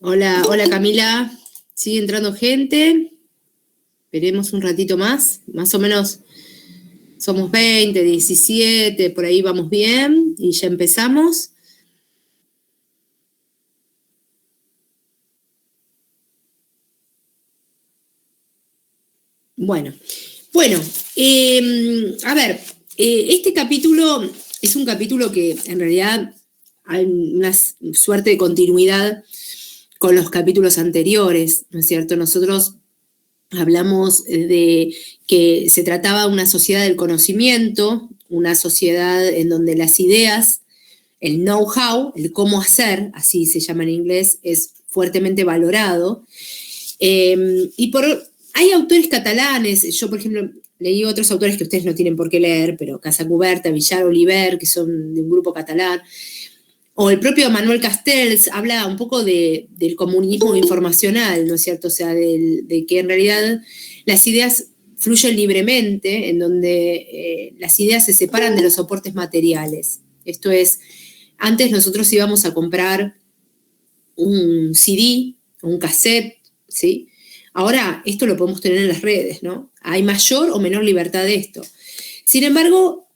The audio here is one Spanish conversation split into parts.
Hola, hola Camila. Sigue entrando gente. Esperemos un ratito más. Más o menos somos 20, 17, por ahí vamos bien y ya empezamos. Bueno, bueno, a ver, este capítulo es un capítulo que en realidad hay una suerte de continuidad con los capítulos anteriores, ¿no es cierto? Nosotros hablamos de que se trataba de una sociedad del conocimiento, una sociedad en donde las ideas, el know-how, el cómo hacer, así se llama en inglés, es fuertemente valorado. Hay autores catalanes, yo por ejemplo leí otros autores que ustedes no tienen por qué leer, pero Casacuberta, Villar, Oliver, que son de un grupo catalán, o el propio Manuel Castells habla un poco del comunismo informacional, ¿no es cierto? O sea, de que en realidad las ideas fluyen libremente, en donde las ideas se separan de los soportes materiales. Esto es, antes nosotros íbamos a comprar un CD, un cassette, ¿sí? Ahora esto lo podemos tener en las redes, ¿no? Hay mayor o menor libertad de esto. Sin embargo,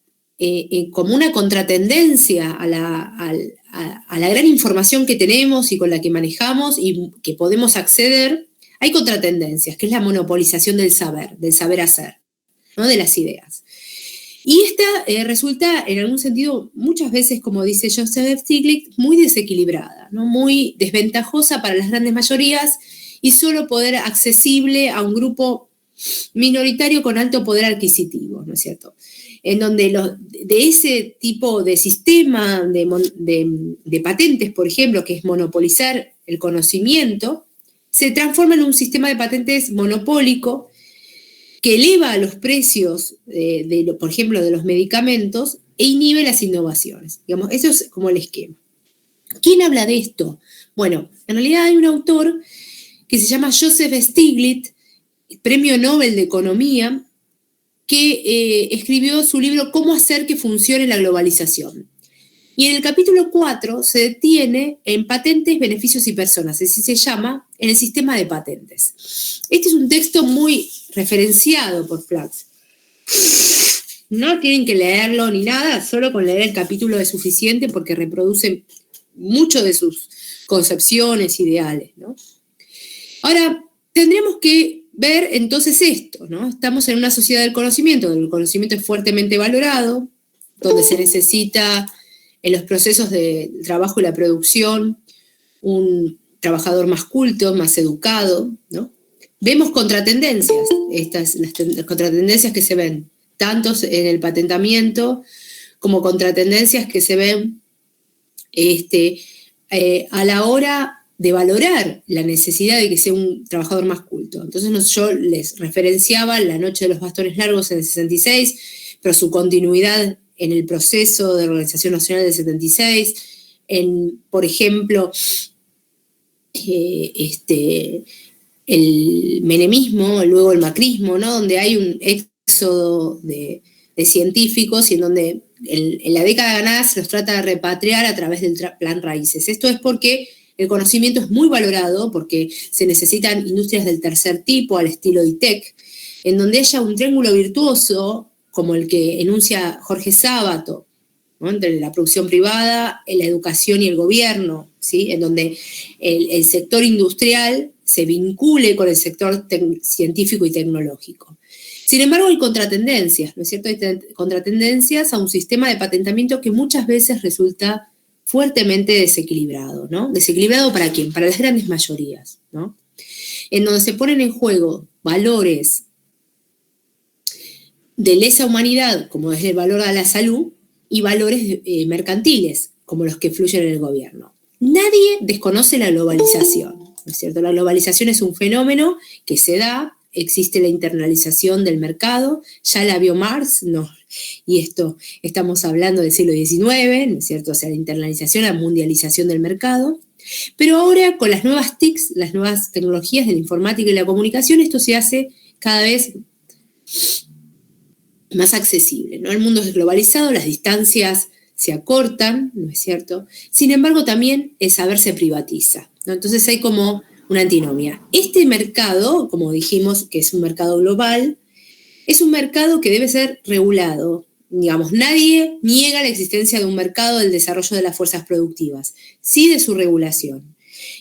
como una contratendencia a la gran información que tenemos y con la que manejamos y que podemos acceder, hay contratendencias, que es la monopolización del saber hacer, ¿no? De las ideas. Y esta resulta, en algún sentido, muchas veces, como dice Joseph Stiglitz, muy desequilibrada, ¿no? Muy desventajosa para las grandes mayorías y solo poder accesible a un grupo minoritario con alto poder adquisitivo, ¿no es cierto? En donde de ese tipo de sistema de patentes, por ejemplo, que es monopolizar el conocimiento, se transforma en un sistema de patentes monopólico que eleva los precios, por ejemplo, de los medicamentos e inhibe las innovaciones. Digamos, eso es como el esquema. ¿Quién habla de esto? Bueno, en realidad hay un autor que se llama Joseph Stiglitz, Premio Nobel de Economía, que escribió su libro Cómo hacer que funcione la globalización. Y en el capítulo 4 se detiene en patentes, beneficios y personas, así se llama, en el sistema de patentes. Este es un texto muy referenciado por Flax. No tienen que leerlo ni nada, solo con leer el capítulo es suficiente porque reproduce mucho de sus concepciones, ideales, ¿no? Ahora, tendremos que ver entonces esto, ¿no? Estamos en una sociedad del conocimiento, donde el conocimiento es fuertemente valorado, donde se necesita en los procesos de trabajo y la producción un trabajador más culto, más educado, ¿no? Vemos contratendencias, las contratendencias que se ven, tanto en el patentamiento como contratendencias que se ven a la hora de valorar la necesidad de que sea un trabajador más culto. Entonces yo les referenciaba La Noche de los Bastones Largos en el 66, pero su continuidad en el proceso de Organización Nacional del 76, por ejemplo, el menemismo, luego el macrismo, ¿no? Donde hay un éxodo de científicos y en donde en la década ganada se los trata de repatriar a través del plan Raíces. Esto es porque el conocimiento es muy valorado, porque se necesitan industrias del tercer tipo, al estilo ITEC, en donde haya un triángulo virtuoso, como el que enuncia Jorge Sábato, ¿no? Entre la producción privada, la educación y el gobierno, ¿sí? En donde el sector industrial se vincule con el sector científico y tecnológico. Sin embargo, hay contratendencias, ¿no es cierto? Hay contratendencias a un sistema de patentamiento que muchas veces resulta fuertemente desequilibrado, ¿no? ¿Desequilibrado para quién? Para las grandes mayorías, ¿no? En donde se ponen en juego valores de lesa humanidad, como es el valor a la salud, y valores mercantiles, como los que fluyen en el gobierno. Nadie desconoce la globalización, ¿no es cierto? La globalización es un fenómeno que se da, existe la internalización del mercado, ya la vio Marx, no, y esto estamos hablando del siglo XIX, ¿no es cierto? O sea, la internalización, la mundialización del mercado. Pero ahora con las nuevas TICs, las nuevas tecnologías de la informática y la comunicación, esto se hace cada vez más accesible, ¿no? El mundo es globalizado, las distancias se acortan, ¿no es cierto? Sin embargo, también el saber se privatiza, ¿no? Entonces hay como una antinomia. Este mercado, como dijimos, que es un mercado global, es un mercado que debe ser regulado. Digamos, nadie niega la existencia de un mercado del desarrollo de las fuerzas productivas, sí de su regulación.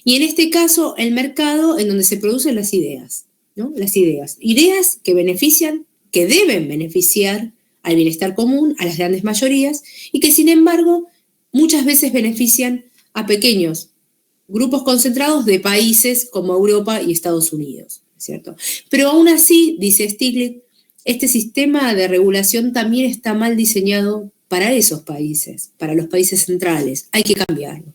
Y en este caso, el mercado en donde se producen las ideas, ¿no? Las ideas. Ideas que benefician, que deben beneficiar al bienestar común, a las grandes mayorías, y que sin embargo muchas veces benefician a pequeños grupos concentrados de países como Europa y Estados Unidos, ¿cierto? Pero aún así, dice Stiglitz, este sistema de regulación también está mal diseñado para esos países, para los países centrales. Hay que cambiarlo.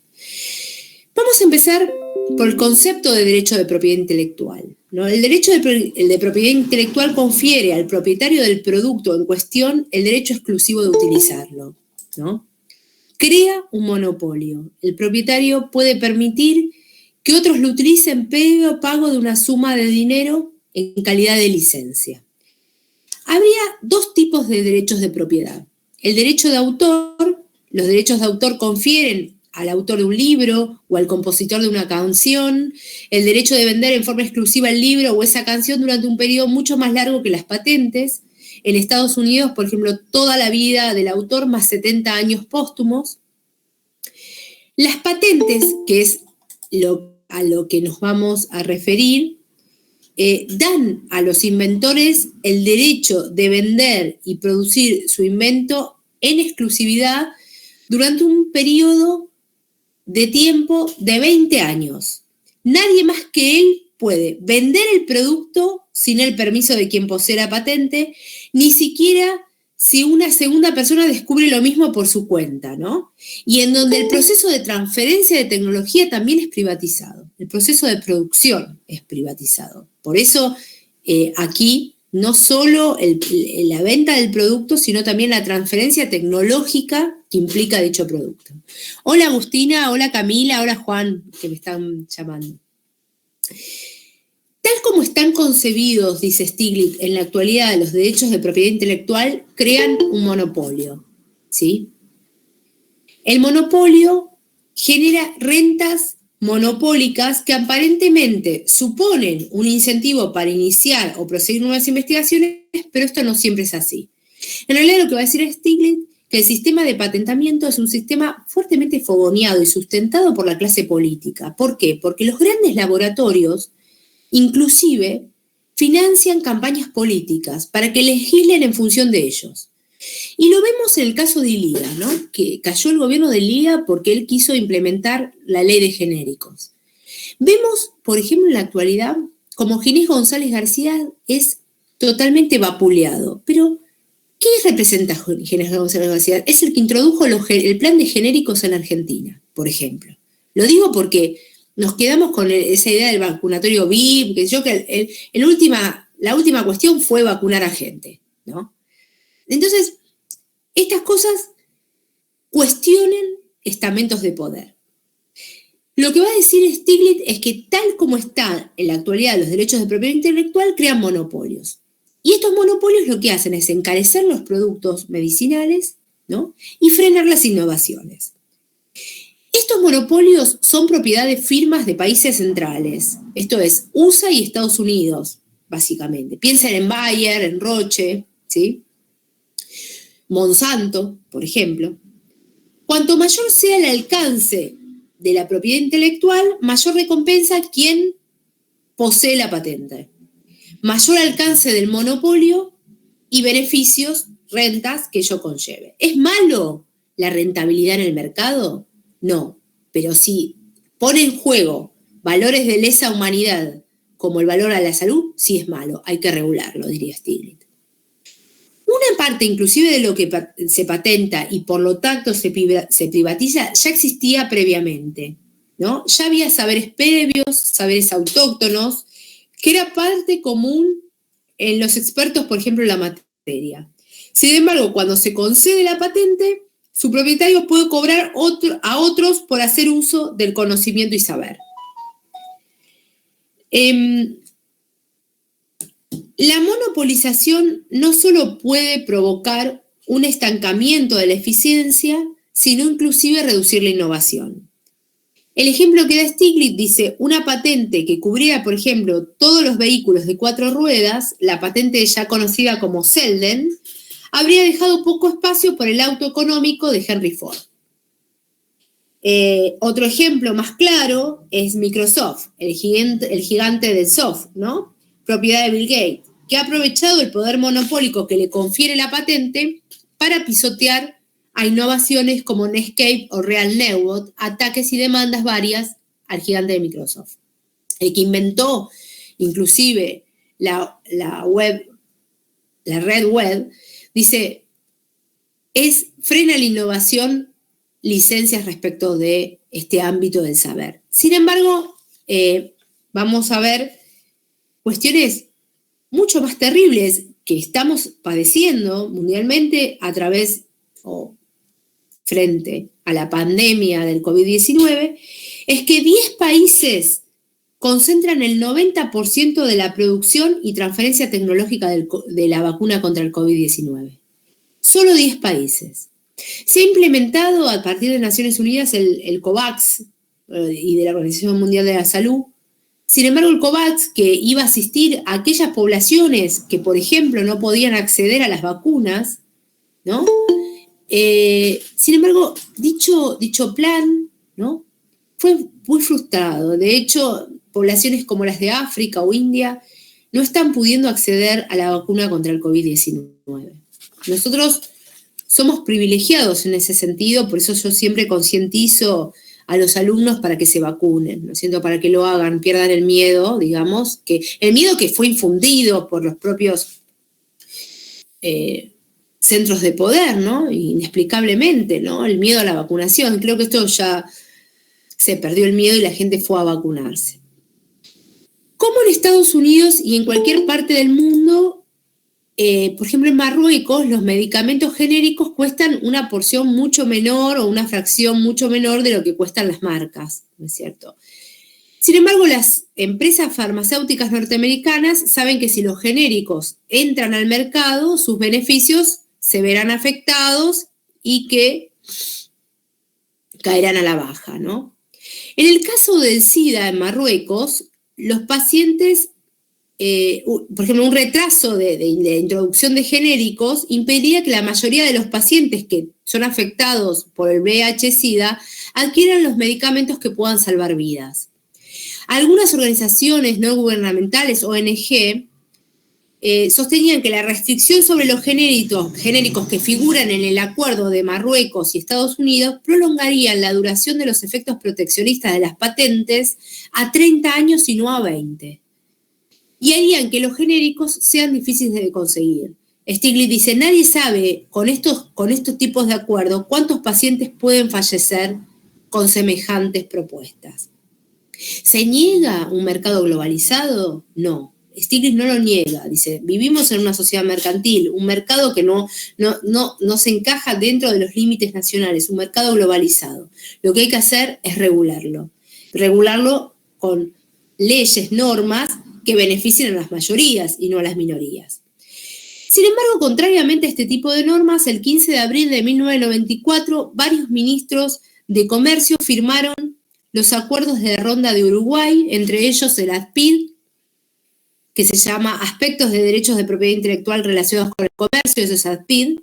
Vamos a empezar por el concepto de derecho de propiedad intelectual, ¿no? El derecho de propiedad intelectual confiere al propietario del producto en cuestión el derecho exclusivo de utilizarlo, ¿no? Crea un monopolio. El propietario puede permitir que otros lo utilicen previo pago de una suma de dinero en calidad de licencia. Habría dos tipos de derechos de propiedad. El derecho de autor, los derechos de autor confieren al autor de un libro o al compositor de una canción el derecho de vender en forma exclusiva el libro o esa canción durante un periodo mucho más largo que las patentes. En Estados Unidos, por ejemplo, toda la vida del autor más 70 años póstumos. Las patentes, que es a lo que nos vamos a referir, dan a los inventores el derecho de vender y producir su invento en exclusividad durante un periodo de tiempo de 20 años. Nadie más que él puede vender el producto sin el permiso de quien posee la patente, ni siquiera si una segunda persona descubre lo mismo por su cuenta, ¿no? Y en donde el proceso de transferencia de tecnología también es privatizado. El proceso de producción es privatizado. Por eso aquí no solo la venta del producto, sino también la transferencia tecnológica que implica dicho producto. Hola Agustina, hola Camila, hola Juan, que me están llamando. Tal como están concebidos, dice Stiglitz, en la actualidad los derechos de propiedad intelectual crean un monopolio, ¿sí? El monopolio genera rentas monopólicas que aparentemente suponen un incentivo para iniciar o proseguir nuevas investigaciones, pero esto no siempre es así. En realidad lo que va a decir Stiglitz que el sistema de patentamiento es un sistema fuertemente fogoneado y sustentado por la clase política. ¿Por qué? Porque los grandes laboratorios inclusive financian campañas políticas para que legislen en función de ellos. Y lo vemos en el caso de ILIA, ¿no? Que cayó el gobierno de ILIA porque él quiso implementar la ley de genéricos. Vemos, por ejemplo, en la actualidad, como Ginés González García es totalmente vapuleado. Pero, ¿qué representa Ginés González García? Es el que introdujo el plan de genéricos en Argentina, por ejemplo. Lo digo porque nos quedamos con esa idea del vacunatorio VIP, que yo que la última cuestión fue vacunar a gente, ¿no? Entonces, estas cosas cuestionan estamentos de poder. Lo que va a decir Stiglitz es que tal como están en la actualidad los derechos de propiedad intelectual, crean monopolios. Y estos monopolios lo que hacen es encarecer los productos medicinales, ¿no? Y frenar las innovaciones. Estos monopolios son propiedad de firmas de países centrales, esto es, USA y Estados Unidos, básicamente. Piensen en Bayer, en Roche, ¿sí? Monsanto, por ejemplo. Cuanto mayor sea el alcance de la propiedad intelectual, mayor recompensa quien posee la patente. Mayor alcance del monopolio y beneficios, rentas que ello conlleve. ¿Es malo la rentabilidad en el mercado? No, pero si pone en juego valores de lesa humanidad como el valor a la salud, sí es malo, hay que regularlo, diría Stiglitz. Una parte inclusive de lo que se patenta y por lo tanto se privatiza ya existía previamente, ¿no? Ya había saberes previos, saberes autóctonos, que era parte común en los expertos, por ejemplo, en la materia. Sin embargo, cuando se concede la patente, su propietario puede cobrar a otros por hacer uso del conocimiento y saber. La monopolización no solo puede provocar un estancamiento de la eficiencia, sino inclusive reducir la innovación. El ejemplo que da Stiglitz dice, una patente que cubriera, por ejemplo, todos los vehículos de 4 ruedas, la patente ya conocida como Selden, habría dejado poco espacio por el auto económico de Henry Ford. Otro ejemplo más claro es Microsoft, el gigante del soft, ¿no? Propiedad de Bill Gates, que ha aprovechado el poder monopólico que le confiere la patente para pisotear a innovaciones como Netscape o Real Network, ataques y demandas varias al gigante de Microsoft. El que inventó inclusive la red web, dice, frena la innovación, licencias respecto de este ámbito del saber. Sin embargo, vamos a ver cuestiones mucho más terribles que estamos padeciendo mundialmente a través o frente a la pandemia del COVID-19, es que 10 países concentran el 90% de la producción y transferencia tecnológica de la vacuna contra el COVID-19. Solo 10 países. Se ha implementado a partir de Naciones Unidas el COVAX y de la Organización Mundial de la Salud. Sin embargo, el COVAX, que iba a asistir a aquellas poblaciones que, por ejemplo, no podían acceder a las vacunas, ¿no? Sin embargo, dicho plan, ¿no? Fue muy frustrado. De hecho, poblaciones como las de África o India no están pudiendo acceder a la vacuna contra el COVID-19. Nosotros somos privilegiados en ese sentido, por eso yo siempre concientizo a los alumnos para que se vacunen, ¿no es cierto? Para que lo hagan, pierdan el miedo, digamos, el miedo que fue infundido por los propios centros de poder, ¿no? Inexplicablemente, ¿no? El miedo a la vacunación. Creo que esto ya se perdió el miedo y la gente fue a vacunarse. ¿Cómo en Estados Unidos y en cualquier parte del mundo, por ejemplo en Marruecos, los medicamentos genéricos cuestan una porción mucho menor o una fracción mucho menor de lo que cuestan las marcas, ¿no es cierto? Sin embargo, las empresas farmacéuticas norteamericanas saben que si los genéricos entran al mercado, sus beneficios se verán afectados y que caerán a la baja, ¿no? En el caso del SIDA en Marruecos, los pacientes, por ejemplo, un retraso de introducción de genéricos impediría que la mayoría de los pacientes que son afectados por el VIH-Sida adquieran los medicamentos que puedan salvar vidas. Algunas organizaciones no gubernamentales, ONG, sostenían que la restricción sobre los genéricos que figuran en el acuerdo de Marruecos y Estados Unidos prolongarían la duración de los efectos proteccionistas de las patentes a 30 años y no a 20. Y harían que los genéricos sean difíciles de conseguir. Stiglitz dice, nadie sabe con estos tipos de acuerdos cuántos pacientes pueden fallecer con semejantes propuestas. ¿Se niega un mercado globalizado? No. Stiglitz no lo niega, dice, vivimos en una sociedad mercantil, un mercado que no se encaja dentro de los límites nacionales, un mercado globalizado. Lo que hay que hacer es regularlo con leyes, normas que beneficien a las mayorías y no a las minorías. Sin embargo, contrariamente a este tipo de normas, el 15 de abril de 1994, varios ministros de comercio firmaron los acuerdos de ronda de Uruguay, entre ellos el ADPID, que se llama Aspectos de Derechos de Propiedad Intelectual Relacionados con el Comercio, eso es ADPID,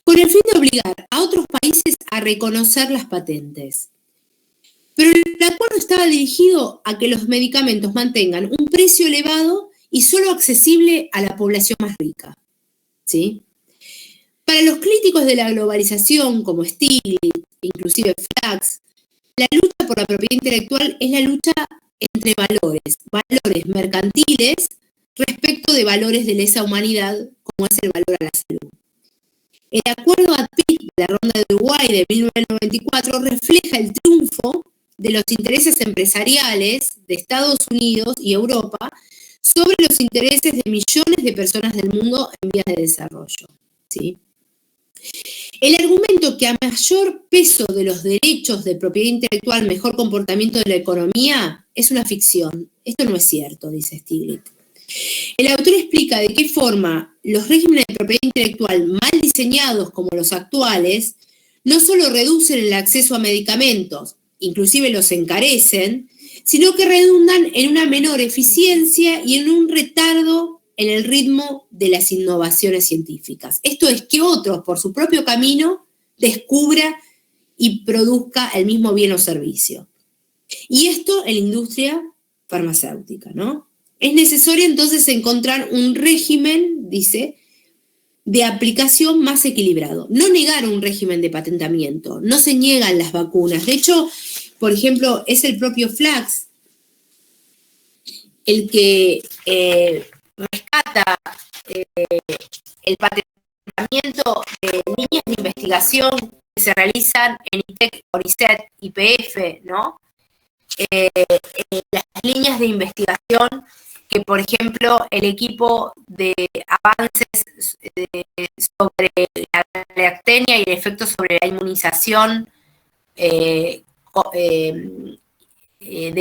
con el fin de obligar a otros países a reconocer las patentes. Pero el acuerdo estaba dirigido a que los medicamentos mantengan un precio elevado y solo accesible a la población más rica, ¿sí? Para los críticos de la globalización, como Stiglitz, inclusive Flachs, la lucha por la propiedad intelectual es la lucha entre valores mercantiles respecto de valores de lesa humanidad, como es el valor a la salud. El acuerdo ADPID de la Ronda de Uruguay de 1994 refleja el triunfo de los intereses empresariales de Estados Unidos y Europa sobre los intereses de millones de personas del mundo en vías de desarrollo, ¿sí? El argumento que a mayor peso de los derechos de propiedad intelectual, mejor comportamiento de la economía, es una ficción. Esto no es cierto, dice Stiglitz. El autor explica de qué forma los regímenes de propiedad intelectual mal diseñados como los actuales no solo reducen el acceso a medicamentos, inclusive los encarecen, sino que redundan en una menor eficiencia y en un retardo en el ritmo de las innovaciones científicas. Esto es que otros, por su propio camino, descubra y produzca el mismo bien o servicio. Y esto en la industria farmacéutica, ¿no? Es necesario entonces encontrar un régimen, dice, de aplicación más equilibrado. No negar un régimen de patentamiento, no se niegan las vacunas. De hecho, por ejemplo, es el propio Flax el que rescata el patentamiento de líneas de investigación que se realizan en ITEC, ONICET, YPF, ¿no? Las líneas de investigación que, por ejemplo, el equipo de avances sobre la lactenia y el efecto sobre la inmunización de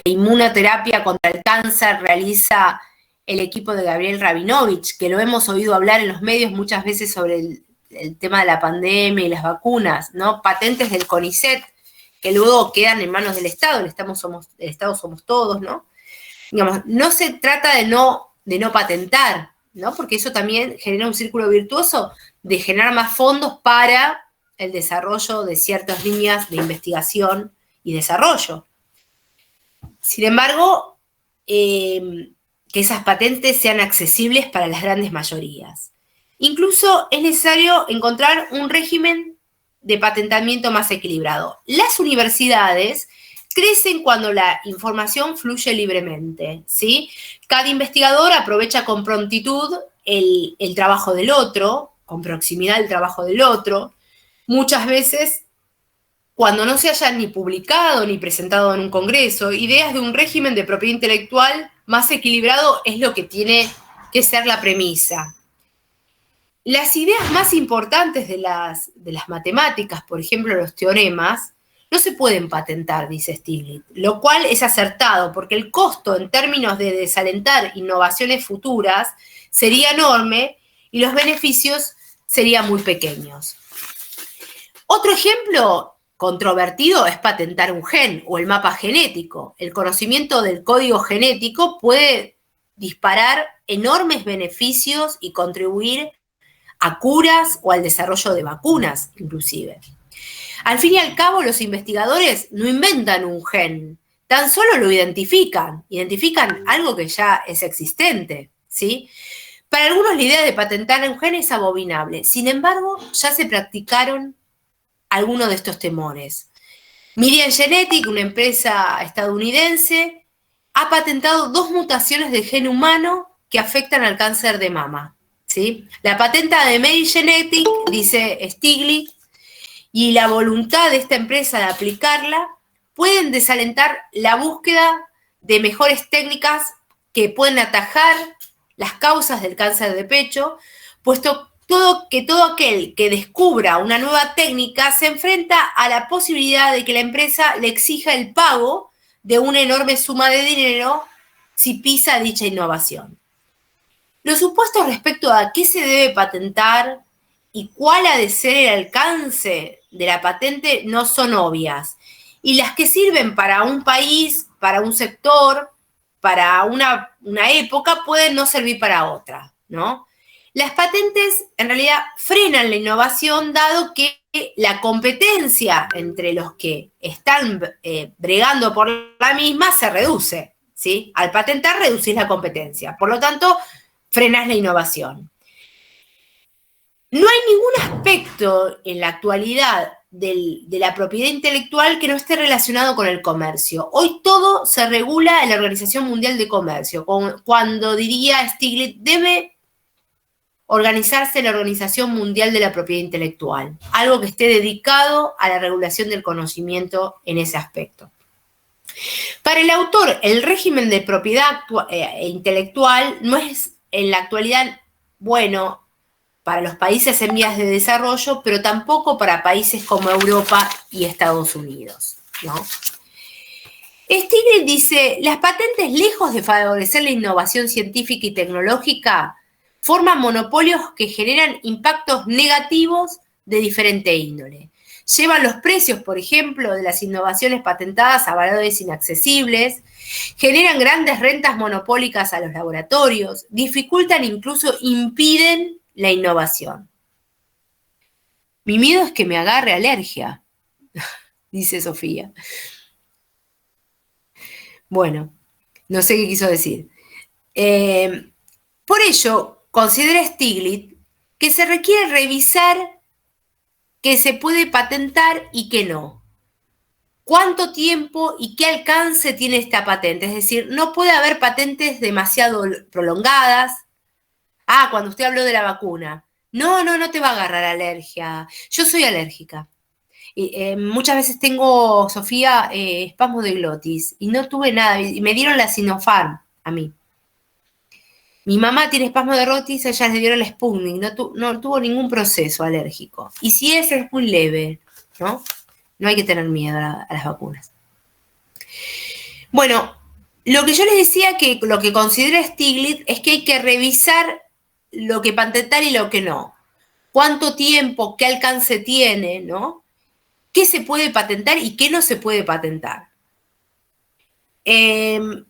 inmunoterapia contra el cáncer realiza el equipo de Gabriel Rabinovich, que lo hemos oído hablar en los medios muchas veces sobre el tema de la pandemia y las vacunas, ¿no? Patentes del CONICET, que luego quedan en manos del Estado, el Estado somos todos, ¿no? Digamos, no se trata de no patentar, ¿no? Porque eso también genera un círculo virtuoso de generar más fondos para el desarrollo de ciertas líneas de investigación y desarrollo. Sin embargo, que esas patentes sean accesibles para las grandes mayorías. Incluso es necesario encontrar un régimen de patentamiento más equilibrado. Las universidades crecen cuando la información fluye libremente, ¿sí? Cada investigador aprovecha con prontitud el trabajo del otro, con proximidad el trabajo del otro. Muchas veces, cuando no se hayan ni publicado ni presentado en un congreso, ideas de un régimen de propiedad intelectual más equilibrado es lo que tiene que ser la premisa. Las ideas más importantes de las matemáticas, por ejemplo, los teoremas, no se pueden patentar, dice Stiglitz, lo cual es acertado, porque el costo en términos de desalentar innovaciones futuras sería enorme y los beneficios serían muy pequeños. Otro ejemplo controvertido es patentar un gen o el mapa genético. El conocimiento del código genético puede disparar enormes beneficios y contribuir a curas o al desarrollo de vacunas, inclusive. Al fin y al cabo, los investigadores no inventan un gen, tan solo lo identifican algo que ya es existente, ¿sí? Para algunos la idea de patentar un gen es abominable, sin embargo, ya se practicaron algunos de estos temores. Myriad Genetics, una empresa estadounidense, ha patentado 2 mutaciones del gen humano que afectan al cáncer de mama, ¿sí? La patenta de Myriad Genetics, dice Stiglitz, y la voluntad de esta empresa de aplicarla pueden desalentar la búsqueda de mejores técnicas que pueden atajar las causas del cáncer de pecho, puesto que todo aquel que descubra una nueva técnica se enfrenta a la posibilidad de que la empresa le exija el pago de una enorme suma de dinero si pisa dicha innovación. Los supuestos respecto a qué se debe patentar y cuál ha de ser el alcance de la patente no son obvias. Y las que sirven para un país, para un sector, para una época, pueden no servir para otra, ¿no? Las patentes en realidad frenan la innovación, dado que la competencia entre los que están bregando por la misma se reduce, ¿sí? Al patentar reducís la competencia, por lo tanto, frenás la innovación. No hay ningún aspecto en la actualidad de la propiedad intelectual que no esté relacionado con el comercio. Hoy todo se regula en la Organización Mundial de Comercio, cuando diría Stiglitz, debe organizarse la Organización Mundial de la Propiedad Intelectual, algo que esté dedicado a la regulación del conocimiento en ese aspecto. Para el autor, el régimen de propiedad intelectual no es en la actualidad bueno para los países en vías de desarrollo, pero tampoco para países como Europa y Estados Unidos, ¿no? Stiglitz dice, las patentes, lejos de favorecer la innovación científica y tecnológica, forman monopolios que generan impactos negativos de diferente índole. llevan los precios, por ejemplo, de las innovaciones patentadas a valores inaccesibles, generan grandes rentas monopólicas a los laboratorios, dificultan, incluso impiden la innovación. Mi miedo es que me agarre alergia, dice Sofía. Bueno, no sé qué quiso decir. Por ello, considera Stiglitz que se requiere revisar qué se puede patentar y qué no. ¿Cuánto tiempo y qué alcance tiene esta patente? Es decir, no puede haber patentes demasiado prolongadas. Cuando usted habló de la vacuna. No te va a agarrar alergia. Yo soy alérgica. Muchas veces tengo, Sofía, espasmos de glotis y no tuve nada. Y me dieron la Sinopharm a mí. Mi mamá tiene espasmo de glotis, ella le dieron la Sputnik, no tuvo ningún proceso alérgico. Y si es muy leve, ¿no? No hay que tener miedo a las vacunas. Bueno, lo que yo les decía, que lo que considera Stiglitz es que hay que revisar lo que patentar y lo que no. ¿Cuánto tiempo, qué alcance tiene, ¿no? ¿Qué se puede patentar y qué no se puede patentar? En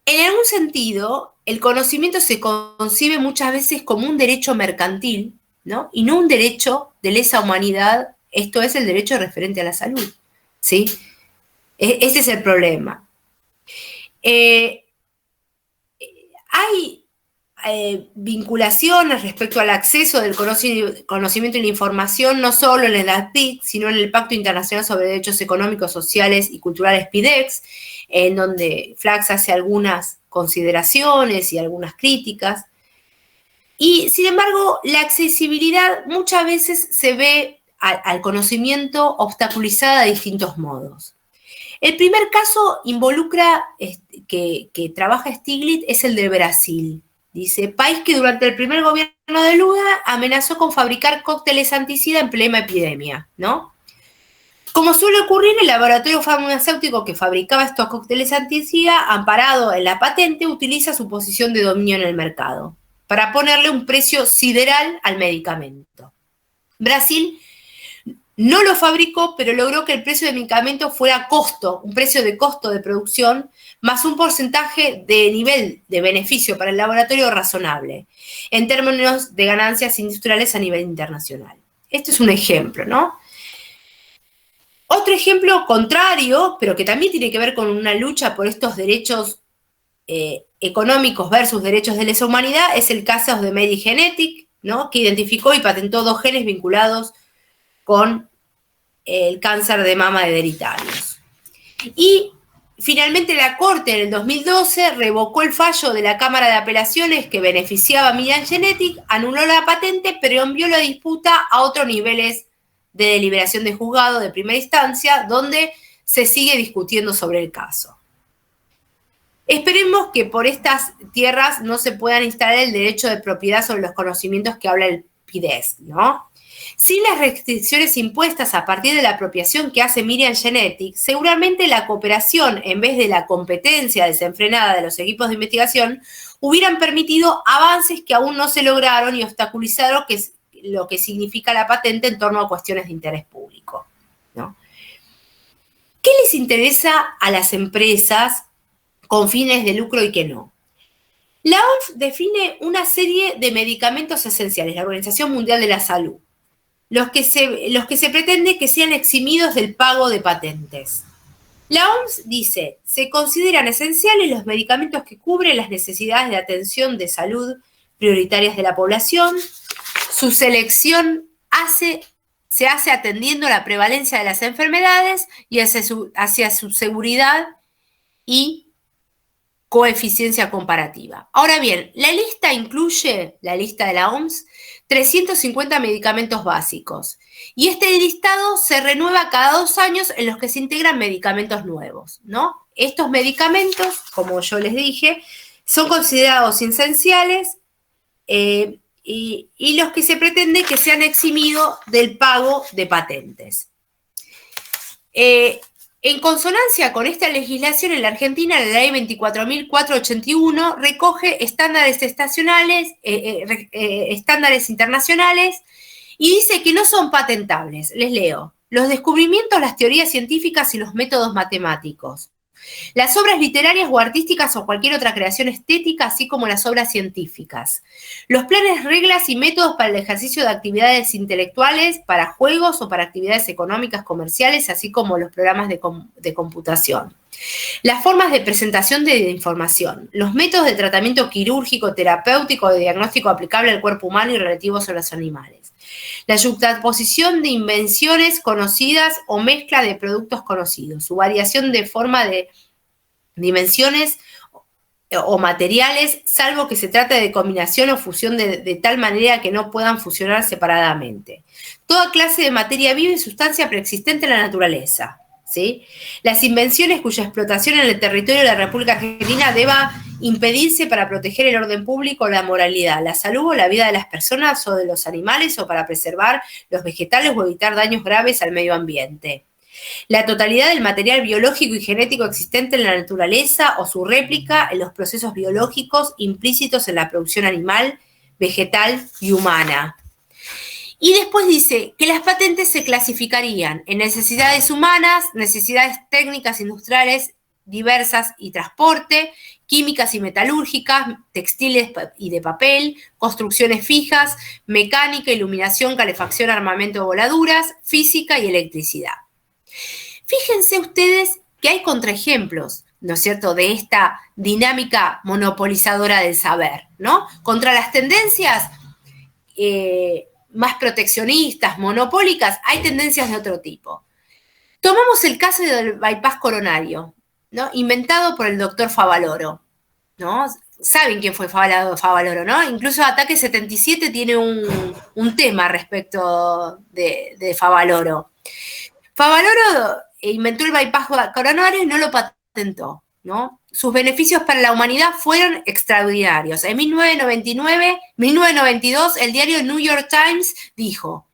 algún sentido, el conocimiento se concibe muchas veces como un derecho mercantil, ¿no? Y no un derecho de lesa humanidad, esto es el derecho referente a la salud, ¿sí? Ese es el problema. Hay vinculaciones respecto al acceso del conocimiento y la información, no solo en la TIC, sino en el Pacto Internacional sobre Derechos Económicos, Sociales y Culturales, PIDEX, en donde Flax hace algunas consideraciones y algunas críticas. Y, sin embargo, la accesibilidad muchas veces se ve al conocimiento obstaculizada de distintos modos. El primer caso involucra, que trabaja Stiglitz, es el de Brasil. Dice, país que durante el primer gobierno de Lula amenazó con fabricar cócteles anticida en plena epidemia, ¿no? Como suele ocurrir, el laboratorio farmacéutico que fabricaba estos cócteles anticida, amparado en la patente, utiliza su posición de dominio en el mercado para ponerle un precio sideral al medicamento. Brasil no lo fabricó, pero logró que el precio del medicamento fuera costo, un precio de costo de producción, más un porcentaje de nivel de beneficio para el laboratorio razonable, en términos de ganancias industriales a nivel internacional. Este es un ejemplo, ¿no? Otro ejemplo contrario, pero que también tiene que ver con una lucha por estos derechos económicos versus derechos de lesa humanidad, es el caso de Medigenetic, ¿no? Que identificó y patentó 2 genes vinculados con el cáncer de mama de hereditarios. Y finalmente la Corte en el 2012 revocó el fallo de la Cámara de Apelaciones que beneficiaba a Medigenetic, anuló la patente, pero envió la disputa a otros niveles de deliberación de juzgado de primera instancia, donde se sigue discutiendo sobre el caso. Esperemos que por estas tierras no se puedan instalar el derecho de propiedad sobre los conocimientos que habla el PIDES, ¿no? Sin las restricciones impuestas a partir de la apropiación que hace Myriad Genetics, seguramente la cooperación, en vez de la competencia desenfrenada de los equipos de investigación, hubieran permitido avances que aún no se lograron y obstaculizaron lo que significa la patente en torno a cuestiones de interés público, ¿no? ¿Qué les interesa a las empresas con fines de lucro y qué no? La OMS define una serie de medicamentos esenciales, la Organización Mundial de la Salud, los que se pretende que sean eximidos del pago de patentes. La OMS dice, se consideran esenciales los medicamentos que cubren las necesidades de atención de salud prioritarias de la población. Su selección se hace atendiendo la prevalencia de las enfermedades y hacia su seguridad y coeficiencia comparativa. Ahora bien, la lista incluye, la lista de la OMS, 350 medicamentos básicos. Y este listado se renueva cada 2 años en los que se integran medicamentos nuevos, ¿no? Estos medicamentos, como yo les dije, son considerados esenciales y los que se pretende que sean eximidos del pago de patentes. En consonancia con esta legislación, en la Argentina, la ley 24.481 recoge estándares internacionales Y dice que no son patentables. Les leo. Los descubrimientos, las teorías científicas y los métodos matemáticos. Las obras literarias o artísticas o cualquier otra creación estética, así como las obras científicas. Los planes, reglas y métodos para el ejercicio de actividades intelectuales, para juegos o para actividades económicas, comerciales, así como los programas de computación. Las formas de presentación de información. Los métodos de tratamiento quirúrgico, terapéutico, de diagnóstico aplicable al cuerpo humano y relativos a los animales. La yuxtaposición de invenciones conocidas o mezcla de productos conocidos. Su variación de forma de dimensiones o materiales, salvo que se trate de combinación o fusión de tal manera que no puedan fusionar separadamente. Toda clase de materia viva y sustancia preexistente en la naturaleza. ¿Sí? Las invenciones cuya explotación en el territorio de la República Argentina deba impedirse para proteger el orden público, la moralidad, la salud o la vida de las personas o de los animales o para preservar los vegetales o evitar daños graves al medio ambiente. La totalidad del material biológico y genético existente en la naturaleza o su réplica en los procesos biológicos implícitos en la producción animal, vegetal y humana. Y después dice que las patentes se clasificarían en necesidades humanas, necesidades técnicas industriales diversas y transporte, químicas y metalúrgicas, textiles y de papel, construcciones fijas, mecánica, iluminación, calefacción, armamento, voladuras, física y electricidad. Fíjense ustedes que hay contraejemplos, ¿no es cierto?, de esta dinámica monopolizadora del saber, ¿no? Contra las tendencias más proteccionistas, monopólicas, hay tendencias de otro tipo. Tomamos el caso del bypass coronario, ¿no? Inventado por el doctor Favaloro, ¿no? Saben quién fue Favaloro, ¿no? Incluso Ataque 77 tiene un tema respecto de Favaloro. Favaloro inventó el bypass coronario y no lo patentó, ¿no? Sus beneficios para la humanidad fueron extraordinarios. En 1992, el diario New York Times dijo: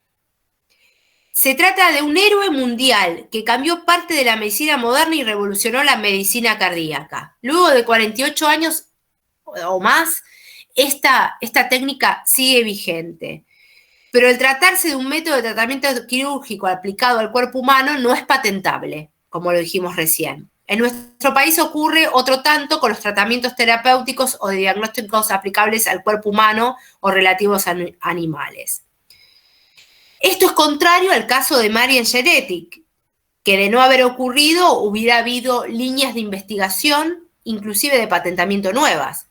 se trata de un héroe mundial que cambió parte de la medicina moderna y revolucionó la medicina cardíaca. Luego de 48 años o más, esta técnica sigue vigente. Pero el tratarse de un método de tratamiento quirúrgico aplicado al cuerpo humano no es patentable, como lo dijimos recién. En nuestro país ocurre otro tanto con los tratamientos terapéuticos o de diagnósticos aplicables al cuerpo humano o relativos a animales. Esto es contrario al caso de Marian Genetic, que de no haber ocurrido hubiera habido líneas de investigación, inclusive de patentamiento nuevas.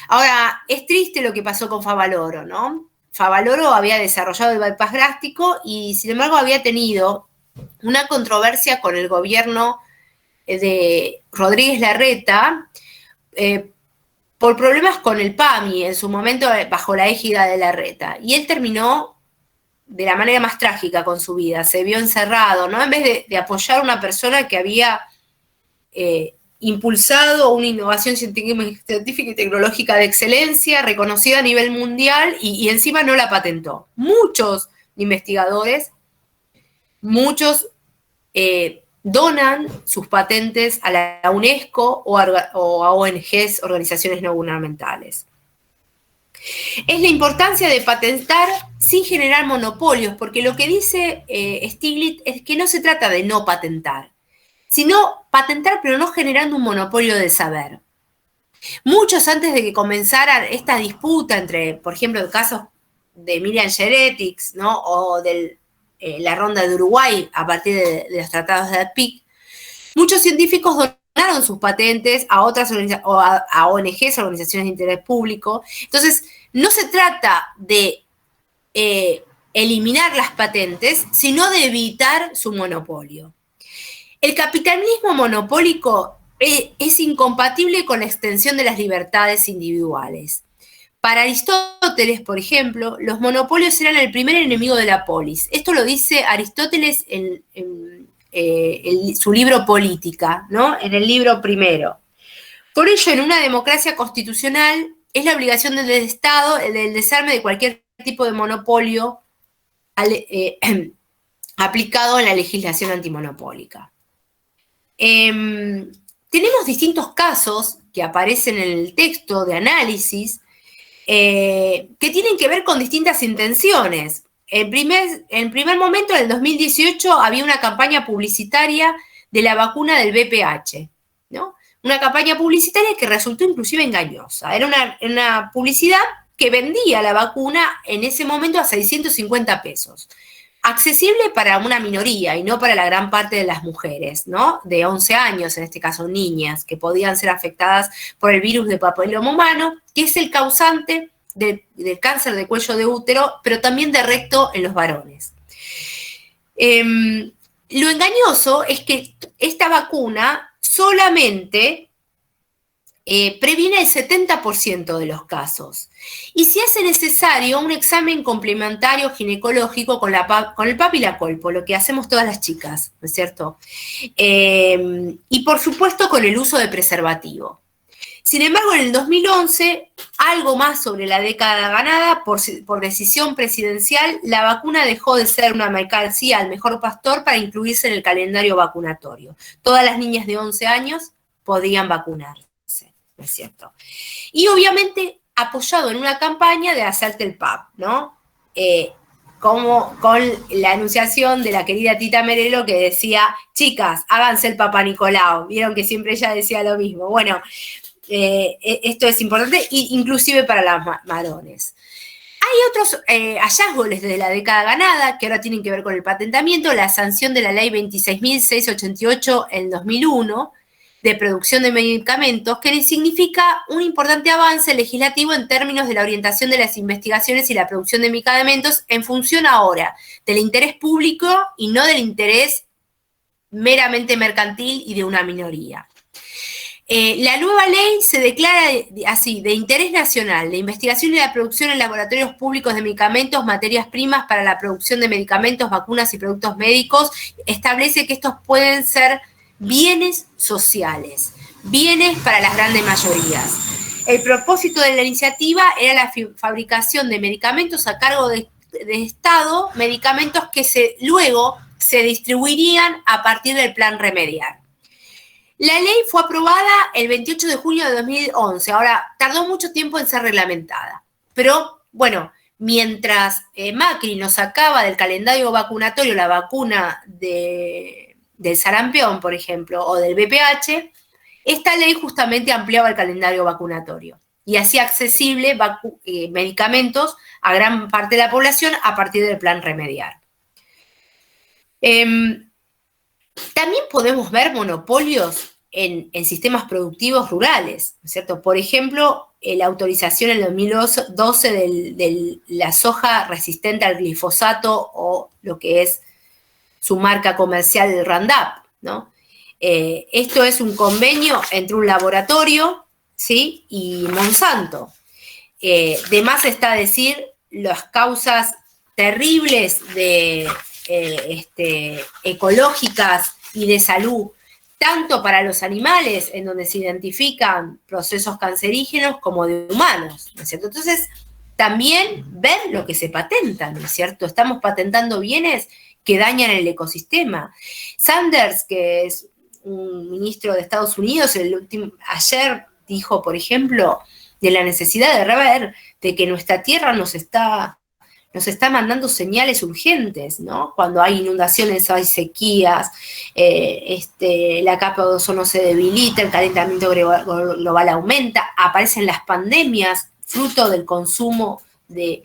Ahora, es triste lo que pasó con Favaloro, ¿no? Favaloro había desarrollado el bypass gástrico y, sin embargo, había tenido una controversia con el gobierno de Rodríguez Larreta por problemas con el PAMI, en su momento bajo la égida de Larreta. Y él terminó de la manera más trágica con su vida, se vio encerrado, ¿no? En vez de apoyar a una persona que había impulsado una innovación científica y tecnológica de excelencia, reconocida a nivel mundial, y encima no la patentó. Muchos investigadores, muchos donan sus patentes a la UNESCO o a ONGs, organizaciones no gubernamentales. Es la importancia de patentar sin generar monopolios, porque lo que dice Stiglitz es que no se trata de no patentar, sino patentar pero no generando un monopolio del saber. Muchos antes de que comenzara esta disputa entre, por ejemplo, el caso de Miriam Genetics, ¿no? O de la ronda de Uruguay a partir de los tratados de ADPIC, muchos científicos donaron sus patentes a otras a ONGs, organizaciones de interés público. Entonces, no se trata de eliminar las patentes, sino de evitar su monopolio. El capitalismo monopólico es incompatible con la extensión de las libertades individuales. Para Aristóteles, por ejemplo, los monopolios eran el primer enemigo de la polis. Esto lo dice Aristóteles en su libro Política, ¿no? En el libro primero. Por ello, en una democracia constitucional, es la obligación del Estado el desarme de cualquier tipo de monopolio aplicado en la legislación antimonopólica. Tenemos distintos casos que aparecen en el texto de análisis que tienen que ver con distintas intenciones. en primer momento, en el 2018, había una campaña publicitaria de la vacuna del VPH, ¿no? Una campaña publicitaria que resultó inclusive engañosa. Era una publicidad que vendía la vacuna en ese momento a 650 pesos. Accesible para una minoría y no para la gran parte de las mujeres, ¿no? De 11 años, en este caso niñas, que podían ser afectadas por el virus de papiloma humano, que es el causante del cáncer de cuello de útero, pero también de recto en los varones. Lo engañoso es que esta vacuna solamente previene el 70% de los casos. Y si hace necesario un examen complementario ginecológico con el papilacolpo, lo que hacemos todas las chicas, ¿no es cierto? Y por supuesto con el uso de preservativo. Sin embargo, en el 2011, algo más sobre la década ganada, por decisión presidencial, la vacuna dejó de ser una mercancía al mejor pastor para incluirse en el calendario vacunatorio. Todas las niñas de 11 años podían vacunarse, ¿no es cierto? Y obviamente apoyado en una campaña de hacerte el PAP, ¿no? Como con la anunciación de la querida Tita Merelo que decía, chicas, háganse el Papá Nicolau. Vieron que siempre ella decía lo mismo. Bueno, esto es importante, inclusive para las varones. Hay otros hallazgos desde la década ganada que ahora tienen que ver con el patentamiento, la sanción de la ley 26.688 en 2001 de producción de medicamentos, que significa un importante avance legislativo en términos de la orientación de las investigaciones y la producción de medicamentos en función ahora del interés público y no del interés meramente mercantil y de una minoría. La nueva ley se declara así, de interés nacional, de investigación y la producción en laboratorios públicos de medicamentos, materias primas para la producción de medicamentos, vacunas y productos médicos, establece que estos pueden ser bienes sociales, bienes para las grandes mayorías. El propósito de la iniciativa era la fabricación de medicamentos a cargo de Estado, medicamentos que luego se distribuirían a partir del plan Remediar. La ley fue aprobada el 28 de junio de 2011, ahora tardó mucho tiempo en ser reglamentada, pero bueno, mientras Macri nos sacaba del calendario vacunatorio la vacuna del sarampión, por ejemplo, o del VPH, esta ley justamente ampliaba el calendario vacunatorio y hacía accesible medicamentos a gran parte de la población a partir del plan Remediar. También podemos ver monopolios en sistemas productivos rurales, ¿no es cierto? Por ejemplo, la autorización en el 2012 de la soja resistente al glifosato o lo que es su marca comercial, el Roundup, ¿no? Esto es un convenio entre un laboratorio, ¿sí? Y Monsanto. De más está decir las causas terribles ecológicas y de salud, tanto para los animales, en donde se identifican procesos cancerígenos, como de humanos, ¿no es cierto? Entonces, también ver lo que se patenta, ¿no es cierto? Estamos patentando bienes que dañan el ecosistema. Sanders, que es un ministro de Estados Unidos, ayer dijo, por ejemplo, de la necesidad de rever de que nuestra tierra nos está mandando señales urgentes, ¿no? Cuando hay inundaciones, hay sequías, la capa de ozono se debilita, el calentamiento global aumenta, aparecen las pandemias, fruto del consumo de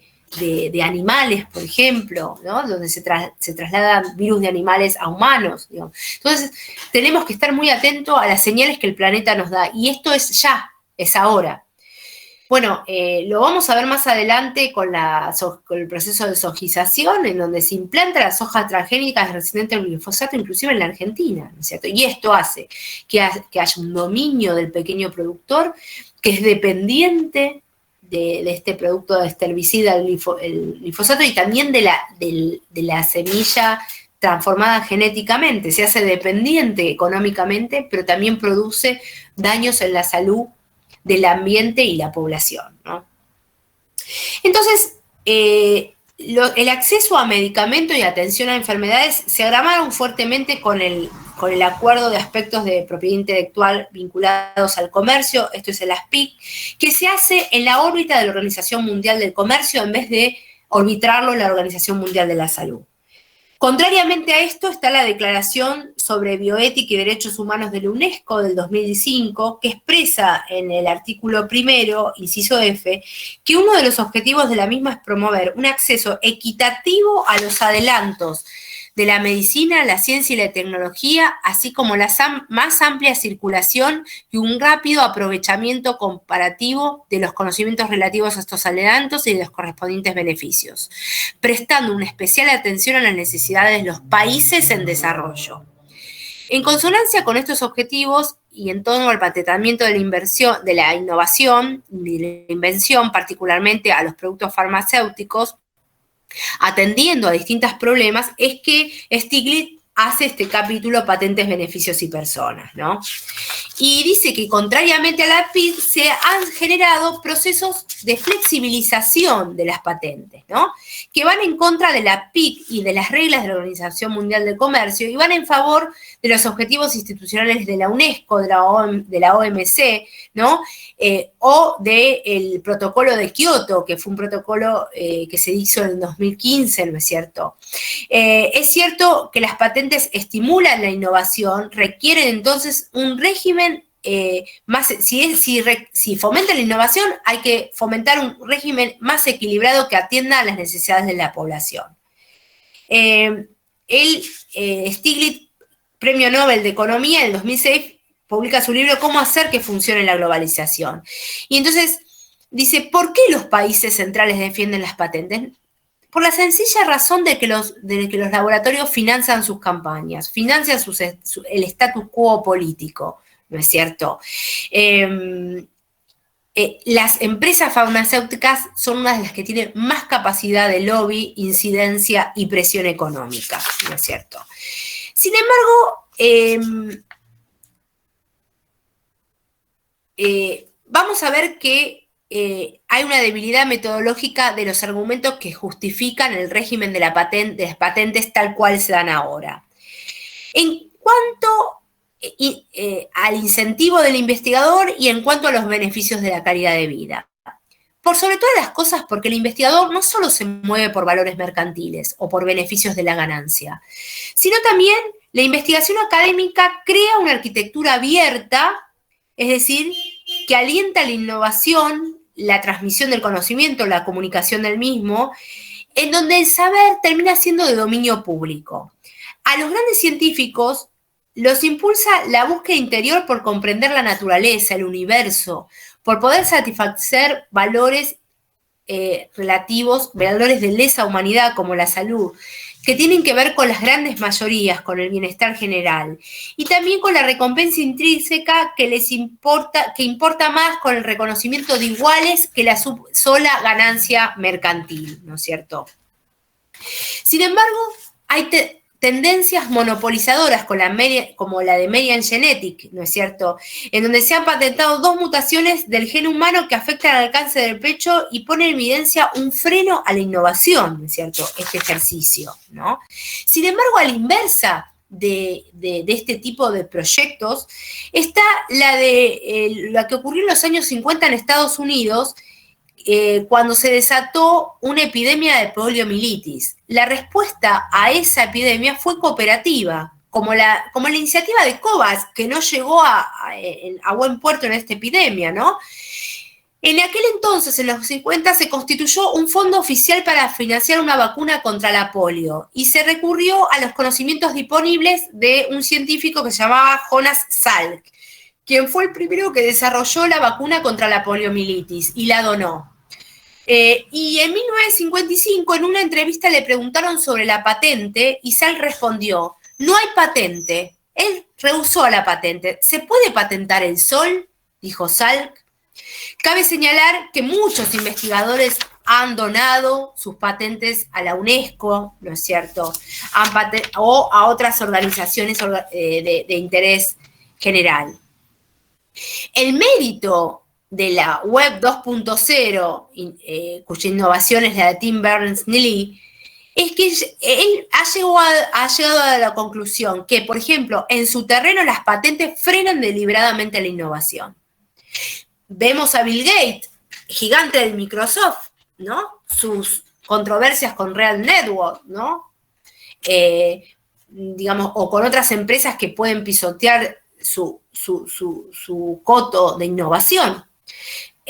animales, por ejemplo, ¿no? Donde se trasladan virus de animales a humanos, digamos. Entonces, tenemos que estar muy atentos a las señales que el planeta nos da, y esto es ya, es ahora. Bueno, lo vamos a ver más adelante con el proceso de sojización, en donde se implanta la soja transgénica resistente al glifosato, inclusive en la Argentina, ¿no es cierto? Y esto hace que haya un dominio del pequeño productor que es dependiente de este producto de este herbicida, el glifosato, y también de la semilla transformada genéticamente. Se hace dependiente económicamente, pero también produce daños en la salud del ambiente y la población, ¿no? Entonces, el acceso a medicamentos y atención a enfermedades se agravaron fuertemente con el acuerdo de aspectos de propiedad intelectual vinculados al comercio, esto es el ASPIC, que se hace en la órbita de la Organización Mundial del Comercio en vez de arbitrarlo en la Organización Mundial de la Salud. Contrariamente a esto está la Declaración sobre Bioética y Derechos Humanos de la UNESCO del 2005, que expresa en el artículo 1, inciso F, que uno de los objetivos de la misma es promover un acceso equitativo a los adelantos de la medicina, la ciencia y la tecnología, así como la más amplia circulación y un rápido aprovechamiento comparativo de los conocimientos relativos a estos adelantos y de los correspondientes beneficios, prestando una especial atención a las necesidades de los países en desarrollo. En consonancia con estos objetivos y en torno al patentamiento de la innovación y de la invención, particularmente a los productos farmacéuticos, atendiendo a distintos problemas, es que Stiglitz hace este capítulo Patentes, Beneficios y Personas, ¿no? Y dice que contrariamente a la PIC se han generado procesos de flexibilización de las patentes, ¿no? Que van en contra de la PIC y de las reglas de la Organización Mundial del Comercio y van en favor de los objetivos institucionales de la UNESCO, de la OMC, ¿no? O del protocolo de Kioto, que fue un protocolo que se hizo en el 2015, ¿no es cierto? Es cierto que las patentes estimulan la innovación, requieren entonces un régimen más, si fomentan la innovación, hay que fomentar un régimen más equilibrado que atienda a las necesidades de la población. Stiglitz, Premio Nobel de Economía, en el 2006, publica su libro Cómo hacer que funcione la globalización. Y entonces dice, ¿por qué los países centrales defienden las patentes? Por la sencilla razón de que los laboratorios financian sus campañas, financian el status quo político, ¿no es cierto? Las empresas farmacéuticas son una de las que tienen más capacidad de lobby, incidencia y presión económica, ¿no es cierto? Sin embargo, vamos a ver que hay una debilidad metodológica de los argumentos que justifican el régimen de las patentes tal cual se dan ahora. En cuanto al incentivo del investigador y en cuanto a los beneficios de la calidad de vida. Por sobre todas las cosas, porque el investigador no solo se mueve por valores mercantiles o por beneficios de la ganancia, sino también la investigación académica crea una arquitectura abierta, es decir, que alienta la innovación, la transmisión del conocimiento, la comunicación del mismo, en donde el saber termina siendo de dominio público. A los grandes científicos los impulsa la búsqueda interior por comprender la naturaleza, el universo, por poder satisfacer valores relativos, valores de lesa humanidad como la salud, que tienen que ver con las grandes mayorías, con el bienestar general, y también con la recompensa intrínseca que importa más con el reconocimiento de iguales que la sola ganancia mercantil, ¿no es cierto? Sin embargo, hay tendencias monopolizadoras como la de Merian Genetics, ¿no es cierto?, en donde se han patentado 2 mutaciones del gen humano que afectan al cáncer del pecho y pone en evidencia un freno a la innovación, ¿no es cierto?, este ejercicio, ¿no? Sin embargo, a la inversa de este tipo de proyectos está la que ocurrió en los años 50 en Estados Unidos, cuando se desató una epidemia de poliomielitis. La respuesta a esa epidemia fue cooperativa, como la iniciativa de COVAX, que no llegó a buen puerto en esta epidemia, ¿no? En aquel entonces, en los 50, se constituyó un fondo oficial para financiar una vacuna contra la polio y se recurrió a los conocimientos disponibles de un científico que se llamaba Jonas Salk, quien fue el primero que desarrolló la vacuna contra la poliomielitis y la donó. Y en 1955, en una entrevista le preguntaron sobre la patente y Salk respondió, no hay patente. Él rehusó la patente. ¿Se puede patentar el sol?, dijo Salk. Cabe señalar que muchos investigadores han donado sus patentes a la UNESCO, ¿no es cierto?, o a otras organizaciones de interés general. El mérito de la Web 2.0, cuya innovación es la de Tim Berners-Lee, es que él ha llegado a la conclusión que, por ejemplo, en su terreno las patentes frenan deliberadamente la innovación. Vemos a Bill Gates, gigante del Microsoft, ¿no? Sus controversias con Real Network, ¿no? Digamos, o con otras empresas que pueden pisotear su coto de innovación.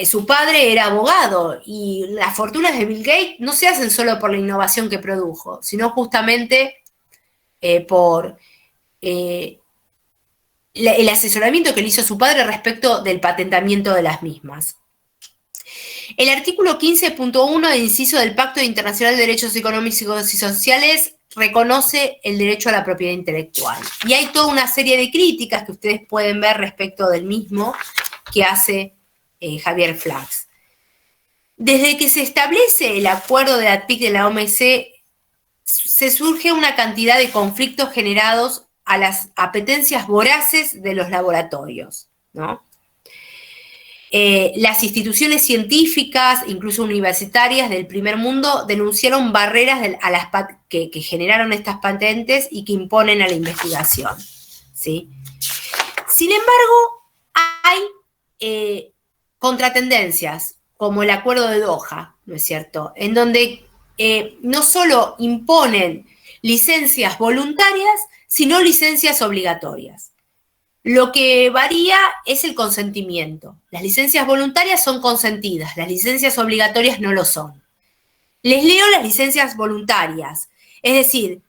Su padre era abogado y las fortunas de Bill Gates no se hacen solo por la innovación que produjo, sino justamente por el asesoramiento que le hizo su padre respecto del patentamiento de las mismas. El artículo 15.1 del inciso del Pacto Internacional de Derechos Económicos y Sociales reconoce el derecho a la propiedad intelectual. Y hay toda una serie de críticas que ustedes pueden ver respecto del mismo que hace Javier Flachs. Desde que se establece el acuerdo de la TIC de la OMC, se surge una cantidad de conflictos generados a las apetencias voraces de los laboratorios, ¿no? Las instituciones científicas, incluso universitarias del primer mundo, denunciaron barreras que generaron estas patentes y que imponen a la investigación, ¿sí? Sin embargo, hay contratendencias, como el Acuerdo de Doha, ¿no es cierto?, en donde no solo imponen licencias voluntarias, sino licencias obligatorias. Lo que varía es el consentimiento. Las licencias voluntarias son consentidas, las licencias obligatorias no lo son. Les leo las licencias voluntarias. Es decir,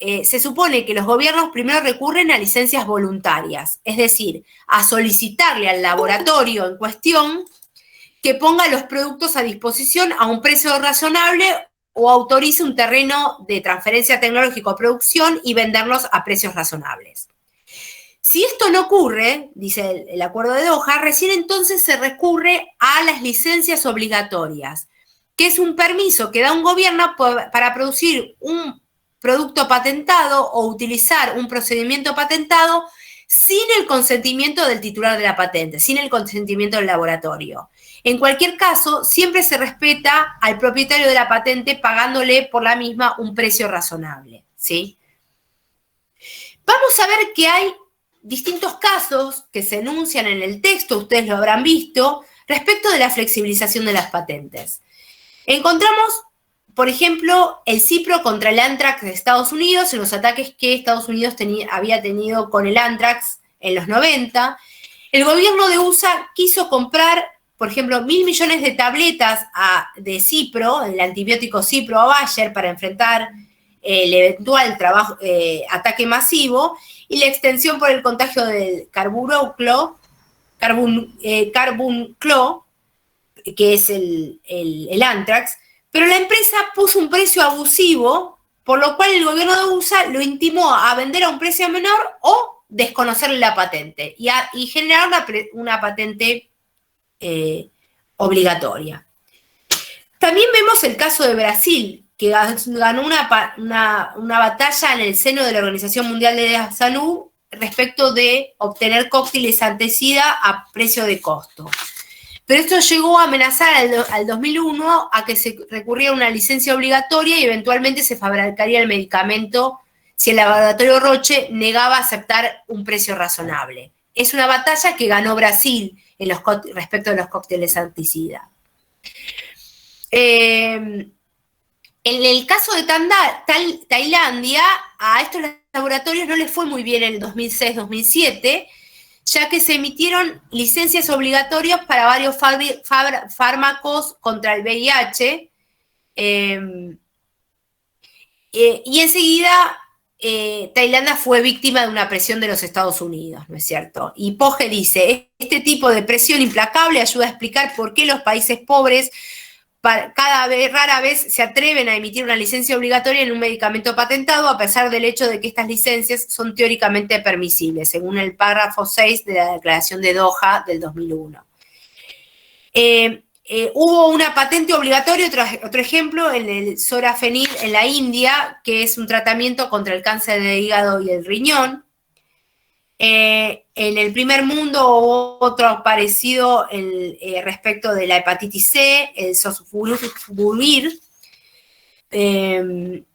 se supone que los gobiernos primero recurren a licencias voluntarias, es decir, a solicitarle al laboratorio en cuestión que ponga los productos a disposición a un precio razonable o autorice un terreno de transferencia tecnológica o producción y venderlos a precios razonables. Si esto no ocurre, dice el Acuerdo de Doha, recién entonces se recurre a las licencias obligatorias, que es un permiso que da un gobierno para producir un producto patentado o utilizar un procedimiento patentado sin el consentimiento del titular de la patente, sin el consentimiento del laboratorio. En cualquier caso, siempre se respeta al propietario de la patente pagándole por la misma un precio razonable, ¿sí? Vamos a ver que hay distintos casos que se enuncian en el texto, ustedes lo habrán visto, respecto de la flexibilización de las patentes. Encontramos, por ejemplo, el Cipro contra el Antrax de Estados Unidos, en los ataques que Estados Unidos había tenido con el Antrax en los 90. El gobierno de USA quiso comprar, por ejemplo, 1.000 millones de tabletas de Cipro, el antibiótico Cipro a Bayer, para enfrentar el eventual ataque masivo, y la extensión por el contagio del carbunclo, que es el Antrax, pero la empresa puso un precio abusivo, por lo cual el gobierno de USA lo intimó a vender a un precio menor o desconocerle la patente y generar una patente obligatoria. También vemos el caso de Brasil, que ganó una batalla en el seno de la Organización Mundial de la Salud respecto de obtener cócteles anti-sida a precio de costo. Pero esto llegó a amenazar al 2001 a que se recurriera a una licencia obligatoria y eventualmente se fabricaría el medicamento si el laboratorio Roche negaba aceptar un precio razonable. Es una batalla que ganó Brasil respecto de los cócteles anti-sida. En el caso de Tailandia, a estos laboratorios no les fue muy bien en el 2006-2007, ya que se emitieron licencias obligatorias para varios fármacos contra el VIH, y enseguida Tailandia fue víctima de una presión de los Estados Unidos, ¿no es cierto? Y Poge dice, este tipo de presión implacable ayuda a explicar por qué los países pobres rara vez se atreven a emitir una licencia obligatoria en un medicamento patentado, a pesar del hecho de que estas licencias son teóricamente permisibles, según el párrafo 6 de la Declaración de Doha del 2001. Hubo una patente obligatoria, otro ejemplo, en el sorafenib en la India, que es un tratamiento contra el cáncer de hígado y el riñón. En el primer mundo hubo otro parecido respecto de la hepatitis C, el sofosbuvir, en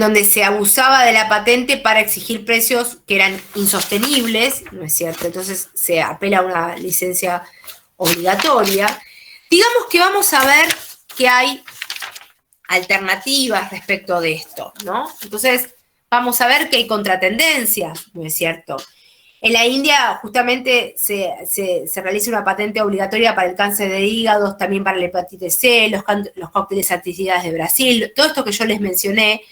donde se abusaba de la patente para exigir precios que eran insostenibles, ¿no es cierto? Entonces se apela a una licencia obligatoria. Digamos que vamos a ver que hay alternativas respecto de esto, ¿no? Entonces, vamos a ver que hay contratendencias, ¿no es cierto? En la India justamente se realiza una patente obligatoria para el cáncer de hígado, también para la hepatitis C, los cócteles anticidas de Brasil, todo esto que yo les mencioné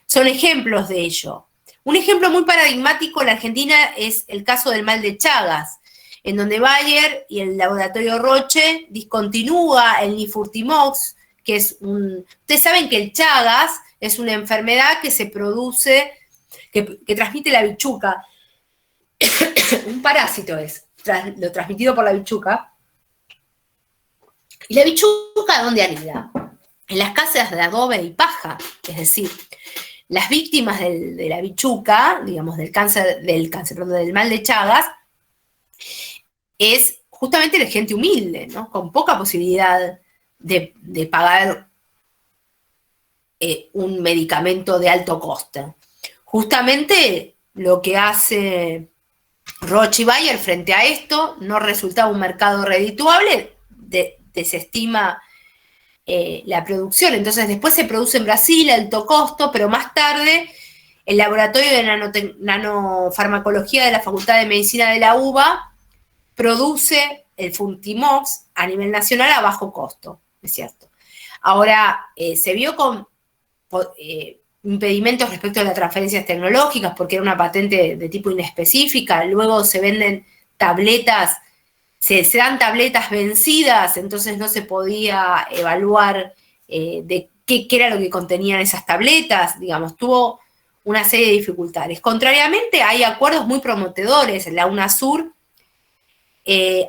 son ejemplos de ello. Un ejemplo muy paradigmático en la Argentina es el caso del mal de Chagas, en donde Bayer y el laboratorio Roche discontinúa el Nifurtimox, que es ustedes saben que el Chagas es una enfermedad que se produce, que transmite la bichuca, un parásito lo transmitido por la bichuca. ¿Y la bichuca dónde anida? En las casas de adobe y paja, es decir, las víctimas de la bichuca, digamos, del mal de Chagas, es justamente la gente humilde, ¿no? Con poca posibilidad de pagar un medicamento de alto coste. Justamente lo que hace Roche y Bayer frente a esto, no resultaba un mercado redituable, desestima la producción. Entonces después se produce en Brasil a alto costo, pero más tarde el laboratorio de nanofarmacología de la Facultad de Medicina de la UBA produce el Furtimox a nivel nacional a bajo costo, es cierto. Ahora, se vio con impedimentos respecto a las transferencias tecnológicas, porque era una patente de tipo inespecífica, luego se venden tabletas, se dan tabletas vencidas, entonces no se podía evaluar de qué era lo que contenían esas tabletas, digamos, tuvo una serie de dificultades. Contrariamente, hay acuerdos muy prometedores. La UNASUR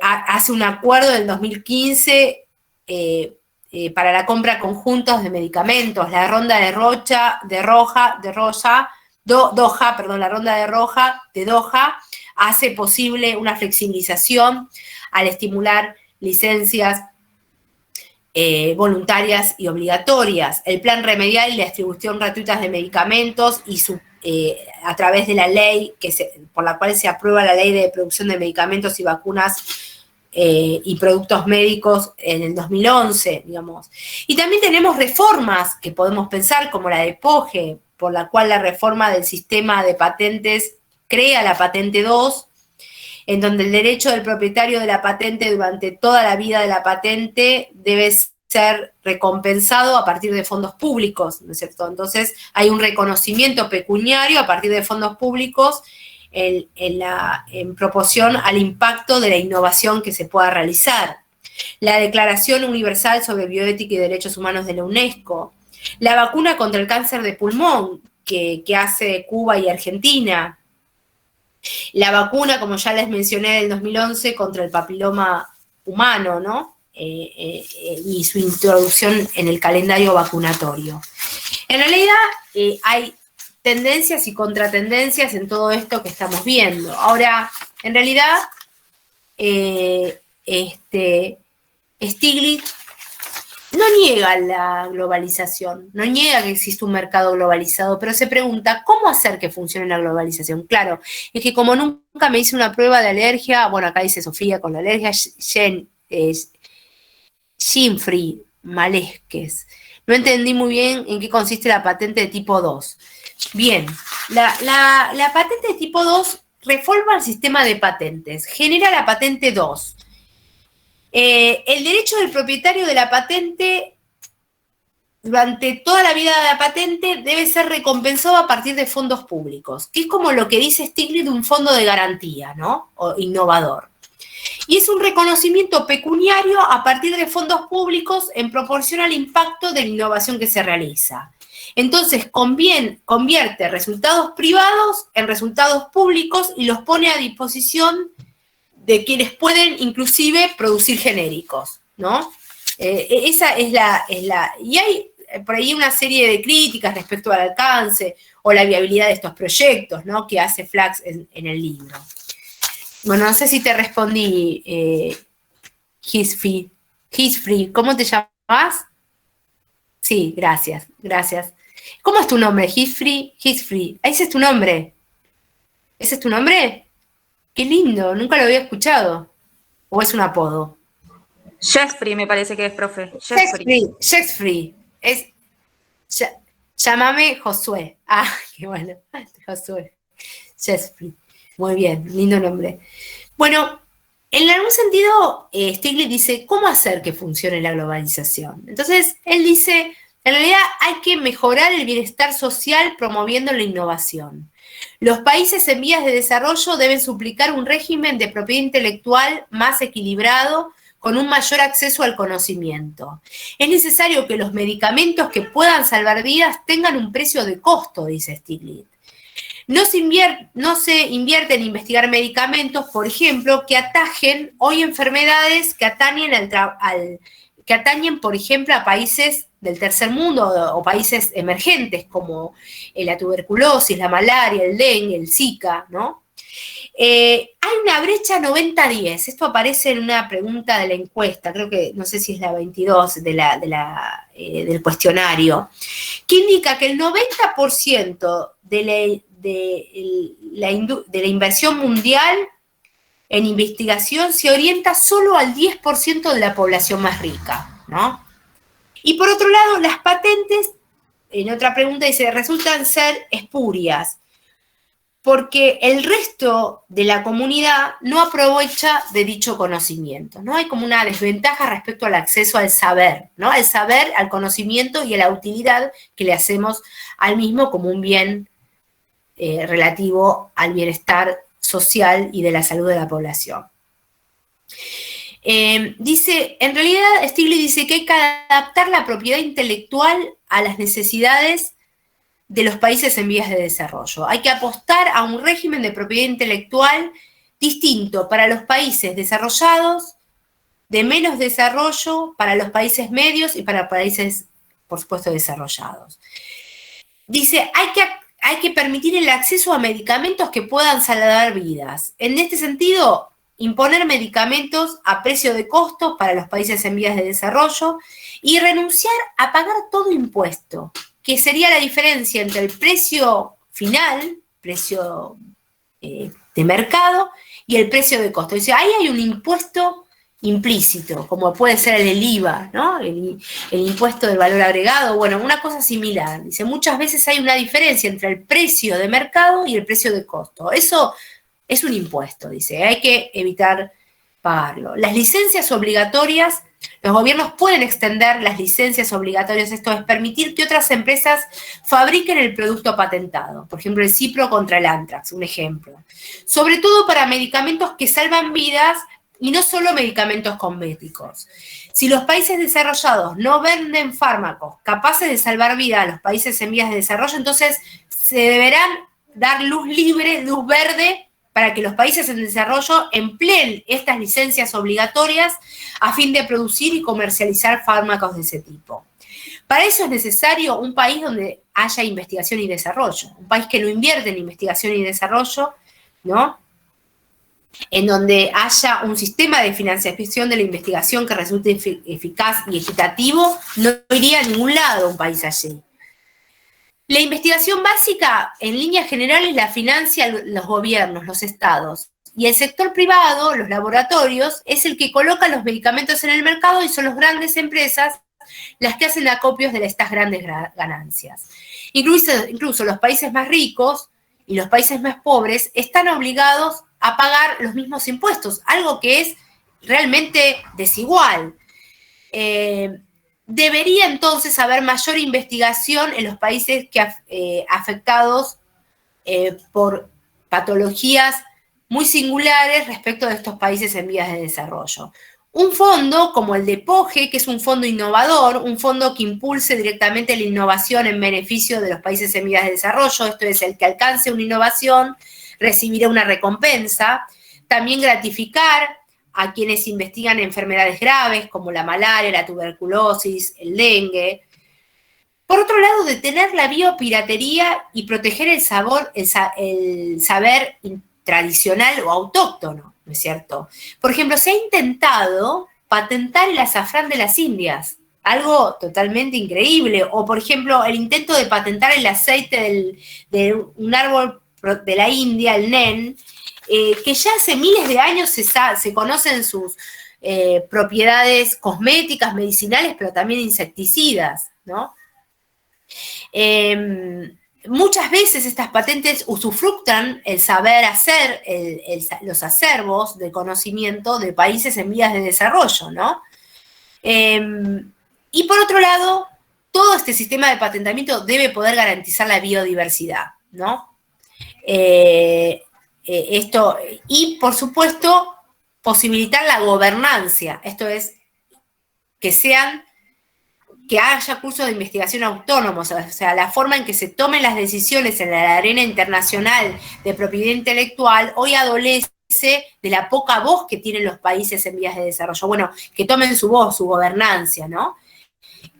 hace un acuerdo en 2015 para la compra conjuntos de medicamentos. La ronda de Doha hace posible una flexibilización al estimular licencias voluntarias y obligatorias. El plan remedial y la distribución gratuita de medicamentos y a través de la ley por la cual se aprueba la ley de producción de medicamentos y vacunas y productos médicos en el 2011, digamos. Y también tenemos reformas que podemos pensar, como la de POGE, por la cual la reforma del sistema de patentes crea la patente 2, en donde el derecho del propietario de la patente durante toda la vida de la patente debe ser recompensado a partir de fondos públicos, ¿no es cierto? Entonces hay un reconocimiento pecuniario a partir de fondos públicos en proporción al impacto de la innovación que se pueda realizar. La Declaración Universal sobre Bioética y Derechos Humanos de la UNESCO. La vacuna contra el cáncer de pulmón que hace Cuba y Argentina. La vacuna, como ya les mencioné, del 2011 contra el papiloma humano, ¿no? Y su introducción en el calendario vacunatorio. En realidad hay tendencias y contratendencias en todo esto que estamos viendo. Ahora, en realidad, Stiglitz no niega la globalización, no niega que existe un mercado globalizado, pero se pregunta, ¿cómo hacer que funcione la globalización? Claro, es que como nunca me hice una prueba de alergia, bueno, acá dice Sofía con la alergia, Ginfrey Malesques. No entendí muy bien en qué consiste la patente de tipo 2. Bien, la patente de tipo 2 reforma el sistema de patentes, genera la patente 2. El derecho del propietario de la patente durante toda la vida de la patente debe ser recompensado a partir de fondos públicos, que es como lo que dice Stiglitz de un fondo de garantía, ¿no? O innovador. Y es un reconocimiento pecuniario a partir de fondos públicos en proporción al impacto de la innovación que se realiza. Entonces, convierte resultados privados en resultados públicos y los pone a disposición de quienes pueden inclusive producir genéricos, ¿no? Esa es la... Y hay por ahí una serie de críticas respecto al alcance o la viabilidad de estos proyectos, ¿no? Que hace Flax en el libro. Bueno, no sé si te respondí, Hisfree. ¿Cómo te llamas? Sí, gracias. ¿Cómo es tu nombre? Hisfree. Ese es tu nombre. ¿Ese es tu nombre? Qué lindo, nunca lo había escuchado. ¿O es un apodo? Jeffrey me parece que es, profe. Jeffrey. Llámame Josué. Ah, qué bueno. Josué. Jeffrey. Muy bien, lindo nombre. Bueno, en algún sentido, Stiglitz dice, ¿cómo hacer que funcione la globalización? Entonces, él dice, en realidad hay que mejorar el bienestar social promoviendo la innovación. Los países en vías de desarrollo deben suplicar un régimen de propiedad intelectual más equilibrado, con un mayor acceso al conocimiento. Es necesario que los medicamentos que puedan salvar vidas tengan un precio de costo, dice Stiglitz. No se invierte en investigar medicamentos, por ejemplo, que atajen hoy enfermedades que atañen, por ejemplo, a países del tercer mundo o países emergentes como la tuberculosis, la malaria, el dengue, el Zika, ¿no? Hay una brecha 90-10, esto aparece en una pregunta de la encuesta, creo que, no sé si es la 22 del cuestionario, que indica que el 90% de la inversión mundial en investigación se orienta solo al 10% de la población más rica, ¿no? Y por otro lado, las patentes, en otra pregunta dice, resultan ser espurias, porque el resto de la comunidad no aprovecha de dicho conocimiento, ¿no? Hay como una desventaja respecto al acceso al saber, ¿no? Al saber, al conocimiento y a la utilidad que le hacemos al mismo como un bien relativo al bienestar social y de la salud de la población. Dice, en realidad Stiglitz dice que hay que adaptar la propiedad intelectual a las necesidades de los países en vías de desarrollo. Hay que apostar a un régimen de propiedad intelectual distinto para los países desarrollados, de menos desarrollo, para los países medios y para países, por supuesto, desarrollados. Dice, hay que permitir el acceso a medicamentos que puedan salvar vidas. En este sentido, imponer medicamentos a precio de costo para los países en vías de desarrollo y renunciar a pagar todo impuesto, que sería la diferencia entre el precio final, precio de mercado, y el precio de costo. Dice, ahí hay un impuesto implícito, como puede ser el IVA, ¿no? El impuesto del valor agregado, bueno, una cosa similar. Dice, muchas veces hay una diferencia entre el precio de mercado y el precio de costo. Eso es un impuesto, dice, hay que evitar pagarlo. Las licencias obligatorias, los gobiernos pueden extender las licencias obligatorias, esto es permitir que otras empresas fabriquen el producto patentado, por ejemplo, el Cipro contra el Anthrax, un ejemplo. Sobre todo para medicamentos que salvan vidas y no solo medicamentos cosméticos. Si los países desarrollados no venden fármacos capaces de salvar vida a los países en vías de desarrollo, entonces se deberán dar luz libre, luz verde, para que los países en desarrollo empleen estas licencias obligatorias a fin de producir y comercializar fármacos de ese tipo. Para eso es necesario un país donde haya investigación y desarrollo, un país que no invierte en investigación y desarrollo, ¿no? En donde haya un sistema de financiación de la investigación que resulte eficaz y equitativo, no iría a ningún lado un país allí. La investigación básica, en líneas generales, la financian los gobiernos, los estados. Y el sector privado, los laboratorios, es el que coloca los medicamentos en el mercado y son las grandes empresas las que hacen acopios de estas grandes ganancias. Incluso los países más ricos y los países más pobres están obligados a pagar los mismos impuestos, algo que es realmente desigual. Debería entonces haber mayor investigación en los países afectados por patologías muy singulares respecto de estos países en vías de desarrollo. Un fondo como el de POGE, que es un fondo innovador, un fondo que impulse directamente la innovación en beneficio de los países en vías de desarrollo, esto es, el que alcance una innovación recibirá una recompensa. También gratificar a quienes investigan enfermedades graves como la malaria, la tuberculosis, el dengue. Por otro lado, detener la biopiratería y proteger el saber tradicional o autóctono, ¿no es cierto? Por ejemplo, se ha intentado patentar el azafrán de las Indias, algo totalmente increíble. O, por ejemplo, el intento de patentar el aceite de un árbol de la India, el NEN, que ya hace miles de años se conocen propiedades cosméticas, medicinales, pero también insecticidas, ¿no? Muchas veces estas patentes usufructan el saber hacer, los acervos de conocimiento de países en vías de desarrollo, ¿no? Y por otro lado, todo este sistema de patentamiento debe poder garantizar la biodiversidad, ¿no? Y por supuesto, posibilitar la gobernancia, esto es, que haya cursos de investigación autónomos, o sea, la forma en que se tomen las decisiones en la arena internacional de propiedad intelectual hoy adolece de la poca voz que tienen los países en vías de desarrollo. Bueno, que tomen su voz, su gobernancia, ¿no?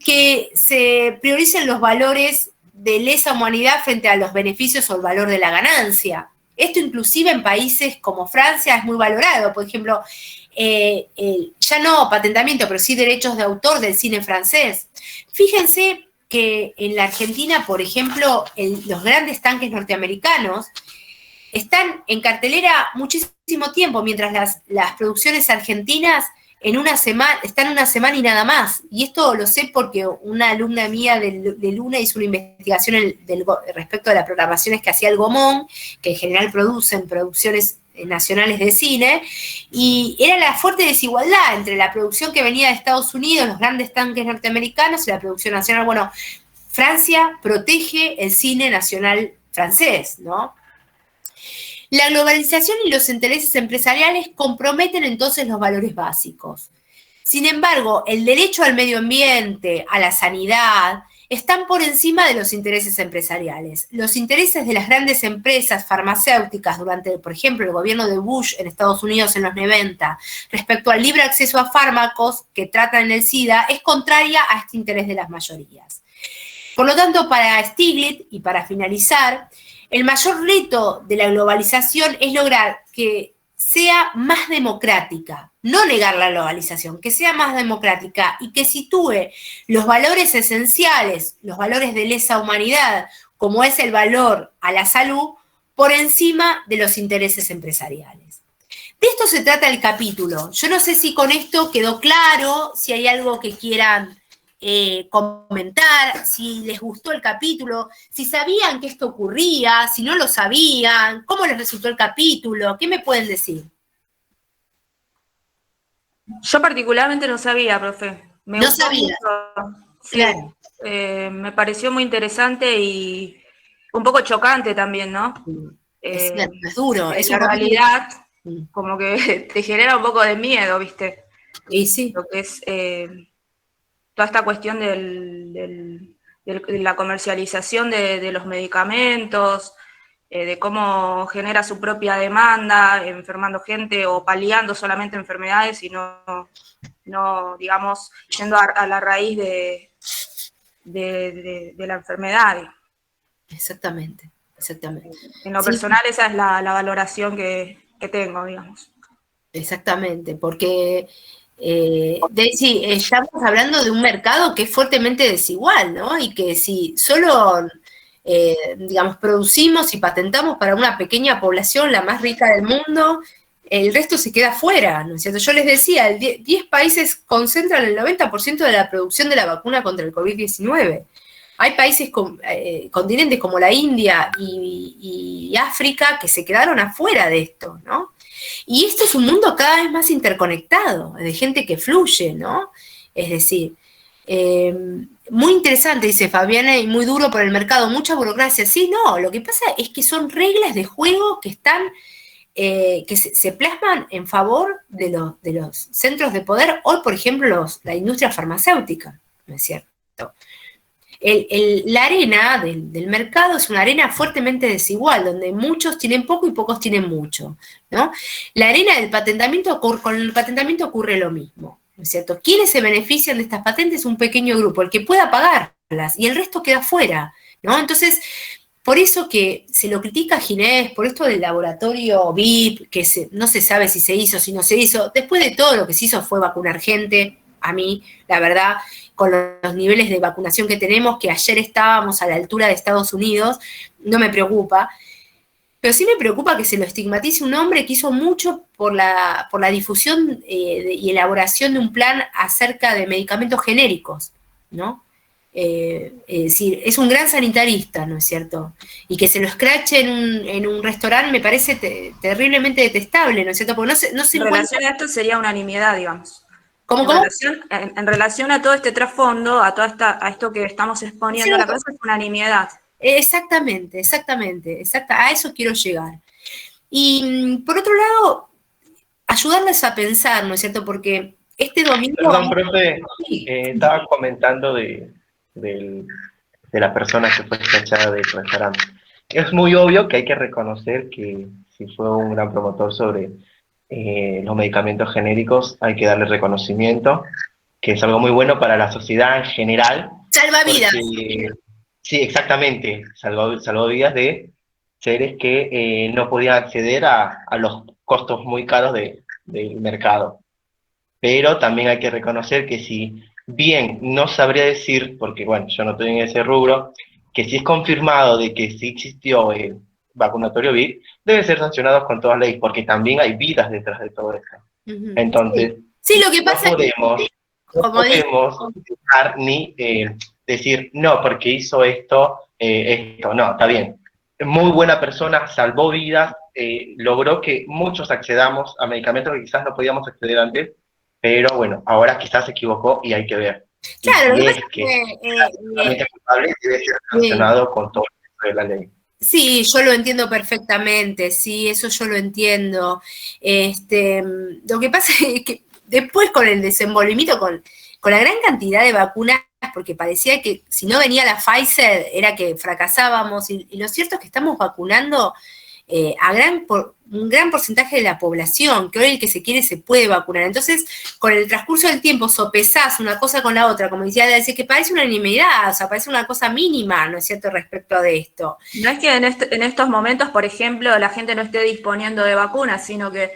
Que se prioricen los valores de lesa humanidad frente a los beneficios o el valor de la ganancia. Esto inclusive en países como Francia es muy valorado. Por ejemplo, ya no patentamiento, pero sí derechos de autor del cine francés. Fíjense que en la Argentina, por ejemplo, los grandes tanques norteamericanos están en cartelera muchísimo tiempo, mientras las producciones argentinas están una semana y nada más. Y esto lo sé porque una alumna mía de Luna hizo una investigación respecto de las programaciones que hacía el Gomón, que en general producen producciones nacionales de cine, y era la fuerte desigualdad entre la producción que venía de Estados Unidos, los grandes tanques norteamericanos, y la producción nacional. Bueno, Francia protege el cine nacional francés, ¿no? La globalización y los intereses empresariales comprometen entonces los valores básicos. Sin embargo, el derecho al medio ambiente, a la sanidad, están por encima de los intereses empresariales. Los intereses de las grandes empresas farmacéuticas durante, por ejemplo, el gobierno de Bush en Estados Unidos en los 90, respecto al libre acceso a fármacos que tratan el SIDA, es contraria a este interés de las mayorías. Por lo tanto, para Stiglitz, y para finalizar, el mayor reto de la globalización es lograr que sea más democrática, no negar la globalización, que sea más democrática y que sitúe los valores esenciales, los valores de lesa humanidad, como es el valor a la salud, por encima de los intereses empresariales. De esto se trata el capítulo. Yo no sé si con esto quedó claro, si hay algo que quieran comentar, si les gustó el capítulo, si sabían que esto ocurría, si no lo sabían, cómo les resultó el capítulo, ¿qué me pueden decir? Yo particularmente no sabía, profe. No sabía. Sí, claro. Me pareció muy interesante y un poco chocante también, ¿no? Es duro. Es la realidad, como que te genera un poco de miedo, ¿viste? Y sí. Lo que es toda esta cuestión de la comercialización de los medicamentos, de cómo genera su propia demanda, enfermando gente o paliando solamente enfermedades y no digamos, yendo a la raíz de la enfermedad. Exactamente. En lo personal esa es la valoración que tengo, digamos. Exactamente, porque Daisy, estamos hablando de un mercado que es fuertemente desigual, ¿no? Y que si solo, digamos, producimos y patentamos para una pequeña población, la más rica del mundo, el resto se queda fuera, ¿no es cierto? Yo les decía, 10 países concentran el 90% de la producción de la vacuna contra el COVID-19. Hay países, continentes como la India y África que se quedaron afuera de esto, ¿no? Y esto es un mundo cada vez más interconectado, de gente que fluye, ¿no? Es decir, muy interesante, dice Fabiana, y muy duro por el mercado, mucha burocracia. Sí, no, lo que pasa es que son reglas de juego que están, que se plasman en favor de los centros de poder. Hoy, por ejemplo, la industria farmacéutica, ¿no es cierto? La arena del mercado es una arena fuertemente desigual, donde muchos tienen poco y pocos tienen mucho, ¿no? La arena del patentamiento, con el patentamiento ocurre lo mismo, ¿no es cierto? ¿Quiénes se benefician de estas patentes? Un pequeño grupo, el que pueda pagarlas, y el resto queda fuera, ¿no? Entonces, por eso que se lo critica a Ginés, por esto del laboratorio VIP, que no se sabe si se hizo, si no se hizo. Después de todo lo que se hizo fue vacunar gente. A mí, la verdad, con los niveles de vacunación que tenemos, que ayer estábamos a la altura de Estados Unidos, no me preocupa. Pero sí me preocupa que se lo estigmatice un hombre que hizo mucho por la difusión y elaboración de un plan acerca de medicamentos genéricos, ¿no? Es decir, es un gran sanitarista, ¿no es cierto? Y que se lo escrache en un restaurante me parece terriblemente detestable, ¿no es cierto? Porque no se En encuentra... relación a esto sería una nimiedad, digamos. ¿Cómo, En cómo? relación, en relación a todo este trasfondo, a esto que estamos exponiendo, la cosa es una nimiedad. Exactamente, a eso quiero llegar. Y por otro lado, ayudarles a pensar, ¿no es cierto? Porque este domingo... Perdón, profe, estaba comentando de la persona que fue escrachada del restaurante. Es muy obvio que hay que reconocer que si fue un gran promotor sobre los medicamentos genéricos, hay que darle reconocimiento, que es algo muy bueno para la sociedad en general. Salva vidas. Sí, exactamente, salvó vidas de seres que no podían acceder a los costos muy caros del mercado. Pero también hay que reconocer que si bien no sabría decir, porque bueno, yo no estoy en ese rubro, que si es confirmado de que sí existió el vacunatorio VIP, deben ser sancionados con todas leyes, porque también hay vidas detrás de todo esto. Entonces, sí, lo que pasa no podemos dejar ni decir, no, porque hizo esto, no, está bien. Muy buena persona, salvó vidas, logró que muchos accedamos a medicamentos que quizás no podíamos acceder antes, pero bueno, ahora quizás se equivocó y hay que ver. Claro, y si es que es culpable, debe ser sancionado con todo el peso de la ley. Sí, yo lo entiendo perfectamente, sí, eso yo lo entiendo. Lo que pasa es que después con el desenvolvimiento, con la gran cantidad de vacunas, porque parecía que si no venía la Pfizer era que fracasábamos, y lo cierto es que estamos vacunando un gran porcentaje de la población, que hoy el que se quiere se puede vacunar. Entonces, con el transcurso del tiempo sopesás una cosa con la otra, como decía, decir que parece una nimiedad, o sea, parece una cosa mínima, ¿no es cierto?, respecto de esto. No es que en estos momentos, por ejemplo, la gente no esté disponiendo de vacunas, sino que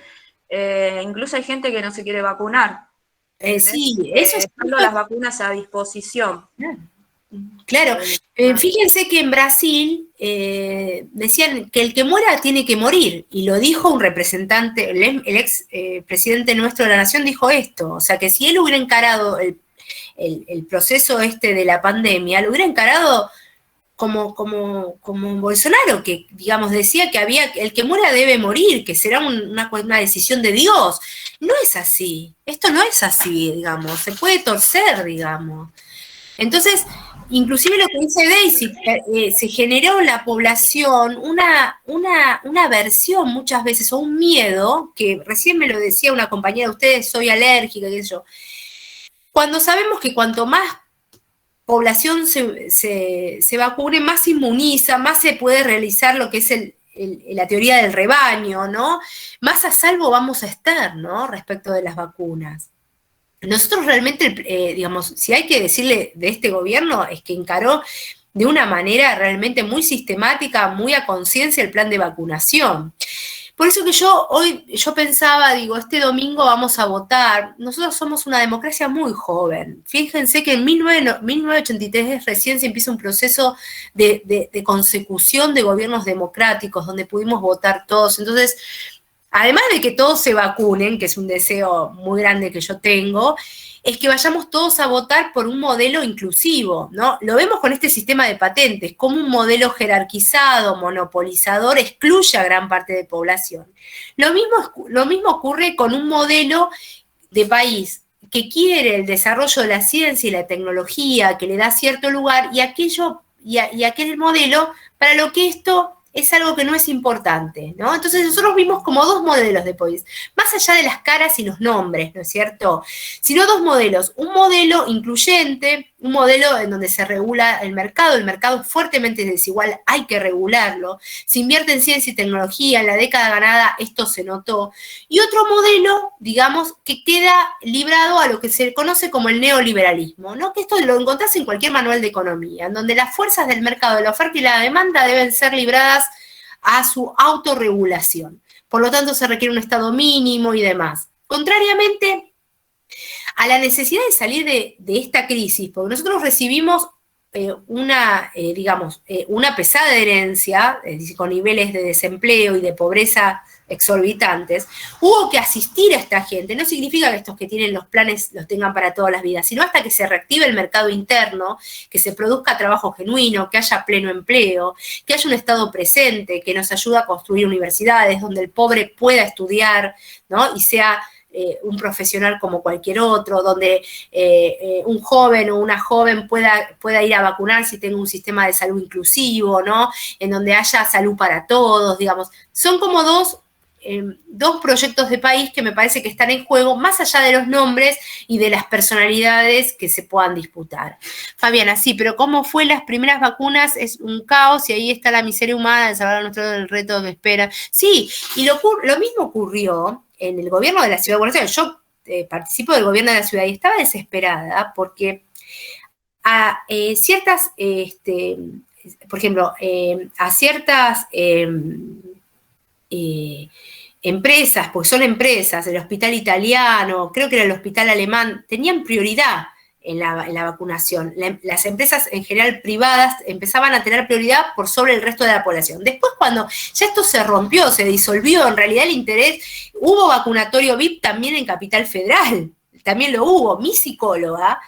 incluso hay gente que no se quiere vacunar. Sí, eso es... Estando las vacunas a disposición. Claro, fíjense que en Brasil decían que el que muera tiene que morir, y lo dijo un representante, el ex presidente nuestro de la nación dijo esto, o sea que si él hubiera encarado el proceso de la pandemia, lo hubiera encarado como Bolsonaro, que digamos decía que el que muera debe morir, que será una decisión de Dios. No es así, esto no es así, digamos, se puede torcer, digamos. Entonces, inclusive lo que dice Daisy, se generó en la población una aversión muchas veces, o un miedo, que recién me lo decía una compañera de ustedes, soy alérgica, qué sé yo. Cuando sabemos que cuanto más población se vacune, más se inmuniza, más se puede realizar lo que es la teoría del rebaño, ¿no? Más a salvo vamos a estar, ¿no?, respecto de las vacunas. Nosotros realmente, digamos, si hay que decirle de este gobierno, es que encaró de una manera realmente muy sistemática, muy a conciencia el plan de vacunación. Por eso que yo pensaba, digo, este domingo vamos a votar. Nosotros somos una democracia muy joven. Fíjense que en 1983 recién se empieza un proceso de consecución de gobiernos democráticos, donde pudimos votar todos. Entonces, además de que todos se vacunen, que es un deseo muy grande que yo tengo, es que vayamos todos a votar por un modelo inclusivo, ¿no? Lo vemos con este sistema de patentes, como un modelo jerarquizado, monopolizador, excluye a gran parte de población. Lo mismo ocurre con un modelo de país que quiere el desarrollo de la ciencia y la tecnología, que le da cierto lugar, y aquel modelo para lo que esto es algo que no es importante, ¿no? Entonces nosotros vimos como dos modelos de país, más allá de las caras y los nombres, ¿no es cierto?, sino dos modelos, un modelo incluyente, un modelo en donde se regula el mercado es fuertemente desigual, hay que regularlo, se invierte en ciencia y tecnología, en la década ganada esto se notó, y otro modelo, digamos, que queda librado a lo que se conoce como el neoliberalismo, ¿no?, que esto lo encontrás en cualquier manual de economía, en donde las fuerzas del mercado de la oferta y la demanda deben ser libradas a su autorregulación. Por lo tanto, se requiere un estado mínimo y demás. Contrariamente a la necesidad de salir de esta crisis, porque nosotros recibimos una pesada herencia, con niveles de desempleo y de pobreza exorbitantes, hubo que asistir a esta gente. No significa que estos que tienen los planes los tengan para todas las vidas, sino hasta que se reactive el mercado interno, que se produzca trabajo genuino, que haya pleno empleo, que haya un Estado presente, que nos ayude a construir universidades donde el pobre pueda estudiar, ¿no? Y sea un profesional como cualquier otro, donde un joven o una joven pueda ir a vacunarse y tenga un sistema de salud inclusivo, ¿no? En donde haya salud para todos, digamos. Son como dos proyectos de país que me parece que están en juego, más allá de los nombres y de las personalidades que se puedan disputar. Fabiana, sí, pero ¿cómo fue las primeras vacunas? Es un caos y ahí está la miseria humana de salvar a nuestro del reto que espera. Sí, y lo mismo ocurrió en el gobierno de la Ciudad de Buenos Aires. Yo participo del gobierno de la ciudad y estaba desesperada porque a ciertas, por ejemplo, a ciertas empresas, porque son empresas, el hospital italiano, creo que era el hospital alemán, tenían prioridad en la vacunación. Las empresas en general privadas empezaban a tener prioridad por sobre el resto de la población. Después, cuando ya esto se rompió, se disolvió, en realidad el interés, hubo vacunatorio VIP también en Capital Federal, también lo hubo. Mi psicóloga,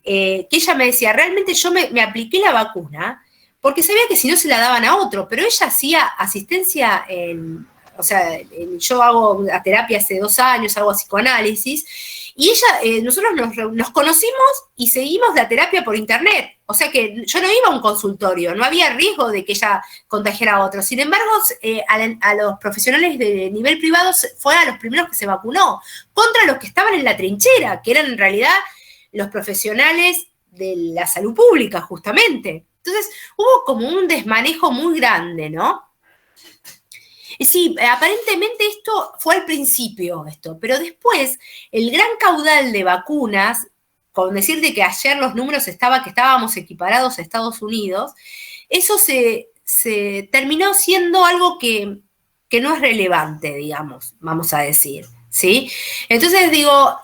que ella me decía, realmente yo me apliqué la vacuna porque sabía que si no se la daban a otro, pero ella hacía asistencia yo hago la terapia hace 2 años, hago psicoanálisis, y ella, nosotros nos conocimos y seguimos la terapia por internet. O sea que yo no iba a un consultorio, no había riesgo de que ella contagiara a otros. Sin embargo, a los profesionales de nivel privado fueron a los primeros que se vacunó, contra los que estaban en la trinchera, que eran en realidad los profesionales de la salud pública, justamente. Entonces, hubo como un desmanejo muy grande, ¿no? Sí, aparentemente esto fue al principio, pero después el gran caudal de vacunas, con decirte que ayer los números que estábamos equiparados a Estados Unidos, eso se terminó siendo algo que no es relevante, digamos, vamos a decir, ¿sí? Entonces digo,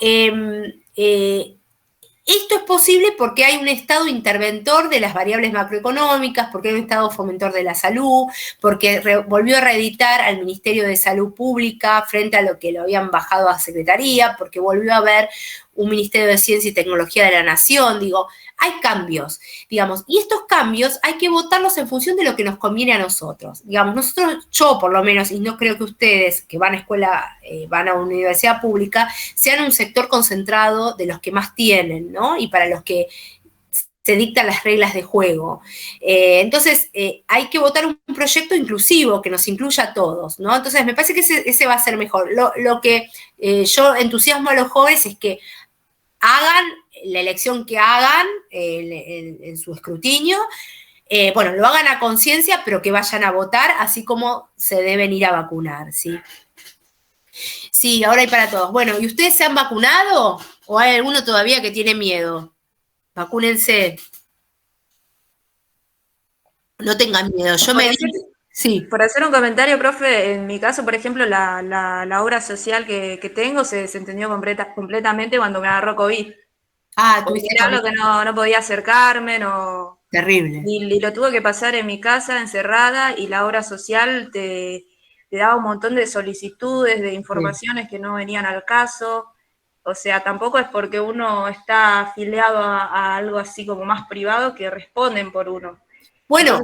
esto es posible porque hay un Estado interventor de las variables macroeconómicas, porque hay un Estado fomentor de la salud, porque volvió a reeditar al Ministerio de Salud Pública frente a lo que lo habían bajado a Secretaría, porque volvió a haber un Ministerio de Ciencia y Tecnología de la Nación. Digo, hay cambios, digamos, y estos cambios hay que votarlos en función de lo que nos conviene a nosotros. Digamos, nosotros, yo por lo menos, y no creo que ustedes que van a escuela, van a una universidad pública, sean un sector concentrado de los que más tienen, ¿no? Y para los que se dictan las reglas de juego. Entonces, hay que votar un proyecto inclusivo que nos incluya a todos, ¿no? Entonces, me parece que ese va a ser mejor. Lo que yo entusiasmo a los jóvenes es que hagan la elección que hagan en su escrutinio, lo hagan a conciencia, pero que vayan a votar, así como se deben ir a vacunar, ¿sí? Sí, ahora hay para todos. Bueno, ¿y ustedes se han vacunado? ¿O hay alguno todavía que tiene miedo? Vacúnense. No tengan miedo. Sí. Por hacer un comentario, profe, en mi caso, por ejemplo, la obra social que tengo se desentendió completamente cuando me agarró COVID. Era algo que no podía acercarme, no. Terrible. Y lo tuve que pasar en mi casa, encerrada, y la obra social te daba un montón de solicitudes, de informaciones que no venían al caso. O sea, tampoco es porque uno está afiliado a algo así como más privado que responden por uno. Bueno,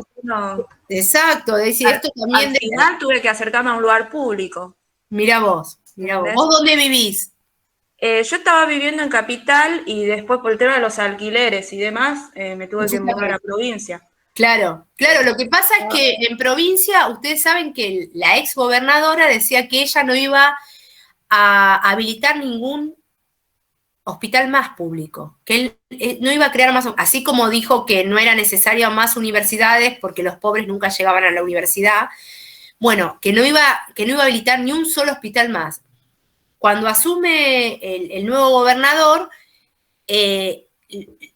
exacto, es decir, esto también... Al final tuve que acercarme a un lugar público. Mirá vos. ¿Vos dónde vivís? Yo estaba viviendo en Capital y después por el tema de los alquileres y demás, me tuve que mudar a la provincia. Claro, lo que pasa es que en provincia, ustedes saben que la ex gobernadora decía que ella no iba a habilitar ningún hospital más público, que él no iba a crear más, así como dijo que no era necesario más universidades porque los pobres nunca llegaban a la universidad, bueno, que no iba a habilitar ni un solo hospital más. Cuando asume el nuevo gobernador,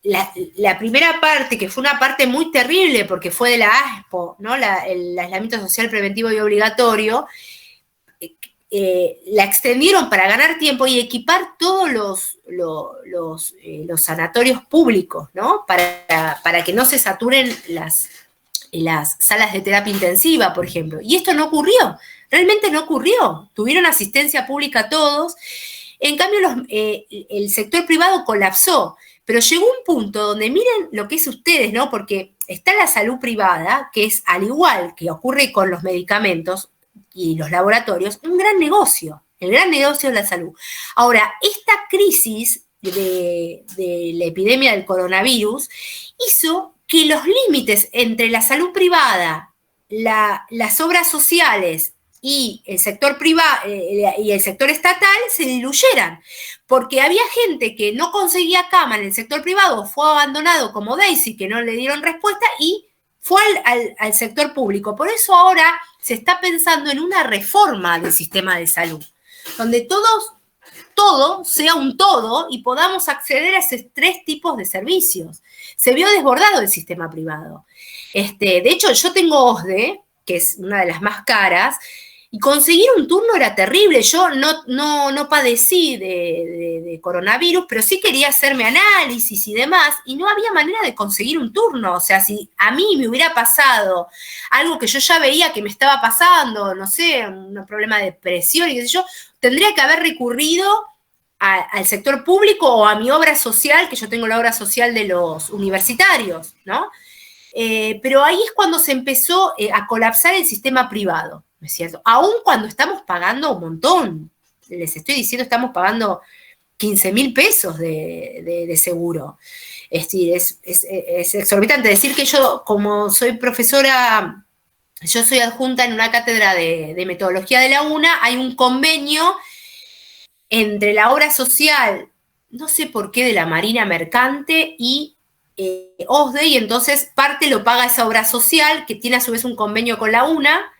la primera parte, que fue una parte muy terrible porque fue de la ASPO, ¿no? El aislamiento social preventivo y obligatorio, la extendieron para ganar tiempo y equipar todos los sanatorios públicos, ¿no? Para que no se saturen las salas de terapia intensiva, por ejemplo. Y esto no ocurrió, realmente no ocurrió. Tuvieron asistencia pública todos. En cambio, el sector privado colapsó. Pero llegó un punto donde miren lo que es ustedes, ¿no? Porque está la salud privada, que es al igual que ocurre con los medicamentos y los laboratorios, un gran negocio. El gran negocio de la salud. Ahora, esta crisis de la epidemia del coronavirus hizo que los límites entre la salud privada, las obras sociales y el sector privado y el sector estatal se diluyeran, porque había gente que no conseguía cama en el sector privado, fue abandonado como Daisy, que no le dieron respuesta, y fue al sector público. Por eso ahora se está pensando en una reforma del sistema de salud, donde todo sea un todo y podamos acceder a esos 3 tipos de servicios. Se vio desbordado el sistema privado. De hecho, yo tengo OSDE, que es una de las más caras, y conseguir un turno era terrible. Yo no padecí de coronavirus, pero sí quería hacerme análisis y demás, y no había manera de conseguir un turno. O sea, si a mí me hubiera pasado algo que yo ya veía que me estaba pasando, no sé, un problema de depresión y qué sé yo, tendría que haber recurrido al sector público o a mi obra social, que yo tengo la obra social de los universitarios, ¿no? Pero ahí es cuando se empezó a colapsar el sistema privado, ¿no es cierto? Aún cuando estamos pagando un montón, les estoy diciendo, estamos pagando 15.000 pesos de seguro. Es exorbitante. Decir que yo, como soy profesora, yo soy adjunta en una cátedra de metodología de la UNA, hay un convenio entre la obra social, no sé por qué, de la Marina Mercante y OSDE, y entonces parte lo paga esa obra social, que tiene a su vez un convenio con la UNA,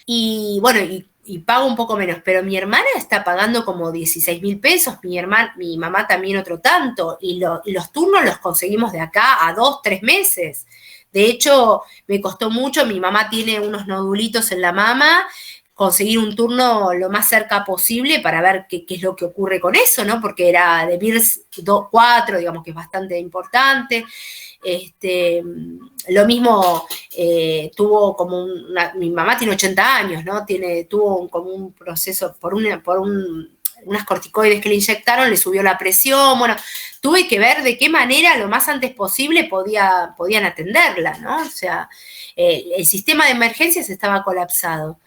y bueno, y paga un poco menos, pero mi hermana está pagando como 16.000 pesos, mi mamá también otro tanto, y los turnos los conseguimos de acá a 2, 3 meses. De hecho, me costó mucho, mi mamá tiene unos nodulitos en la mama, conseguir un turno lo más cerca posible para ver qué es lo que ocurre con eso, ¿no? Porque era de BIRS 4, digamos que es bastante importante. Lo mismo tuvo como mi mamá tiene 80 años, ¿no? Tuvo como un proceso por unas corticoides que le inyectaron, le subió la presión. Bueno, tuve que ver de qué manera lo más antes posible podían atenderla, ¿no? O sea, el sistema de emergencias estaba colapsado.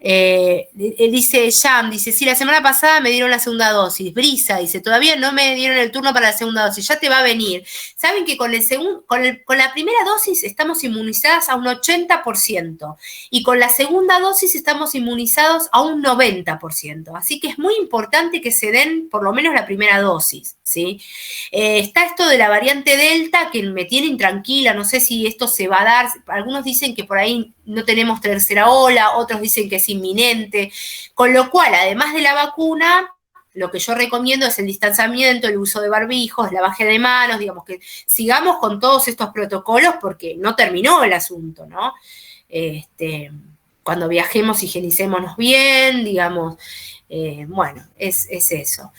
Dice Jam, dice, sí, la semana pasada me dieron la segunda dosis. Brisa, dice, todavía no me dieron el turno para la segunda dosis, ya te va a venir. Saben que con la primera dosis estamos inmunizadas a un 80% y con la segunda dosis estamos inmunizados a un 90%. Así que es muy importante que se den por lo menos la primera dosis, ¿sí? Está esto de la variante Delta que me tiene intranquila, no sé si esto se va a dar. Algunos dicen que por ahí no tenemos tercera ola, otros dicen que es inminente, con lo cual, además de la vacuna, lo que yo recomiendo es el distanciamiento, el uso de barbijos, lavaje de manos, digamos que sigamos con todos estos protocolos porque no terminó el asunto, ¿no? Cuando viajemos, higienicémonos bien, digamos, bueno, es eso.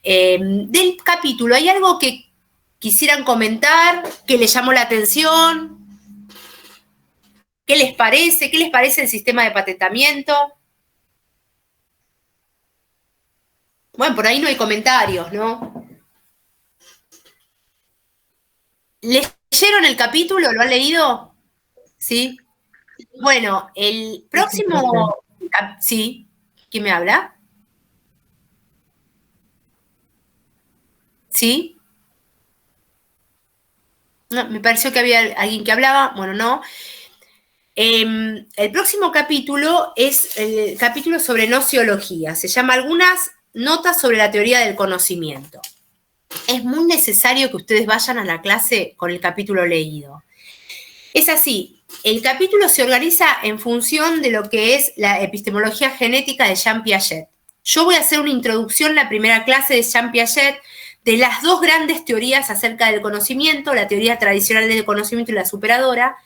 Del capítulo, ¿hay algo que quisieran comentar, que les llamó la atención? ¿Qué les parece? ¿Qué les parece el sistema de patentamiento? Bueno, por ahí no hay comentarios, ¿no? ¿Leyeron el capítulo? ¿Lo han leído? ¿Sí? Bueno, el próximo... ¿Sí? ¿Quién me habla? ¿Sí? No, me pareció que había alguien que hablaba. Bueno, no. El próximo capítulo es el capítulo sobre nociología. Se llama Algunas notas sobre la teoría del conocimiento. Es muy necesario que ustedes vayan a la clase con el capítulo leído. Es así, el capítulo se organiza en función de lo que es la epistemología genética de Jean Piaget. Yo voy a hacer una introducción en la primera clase de Jean Piaget de las 2 grandes teorías acerca del conocimiento, la teoría tradicional del conocimiento y la superadora,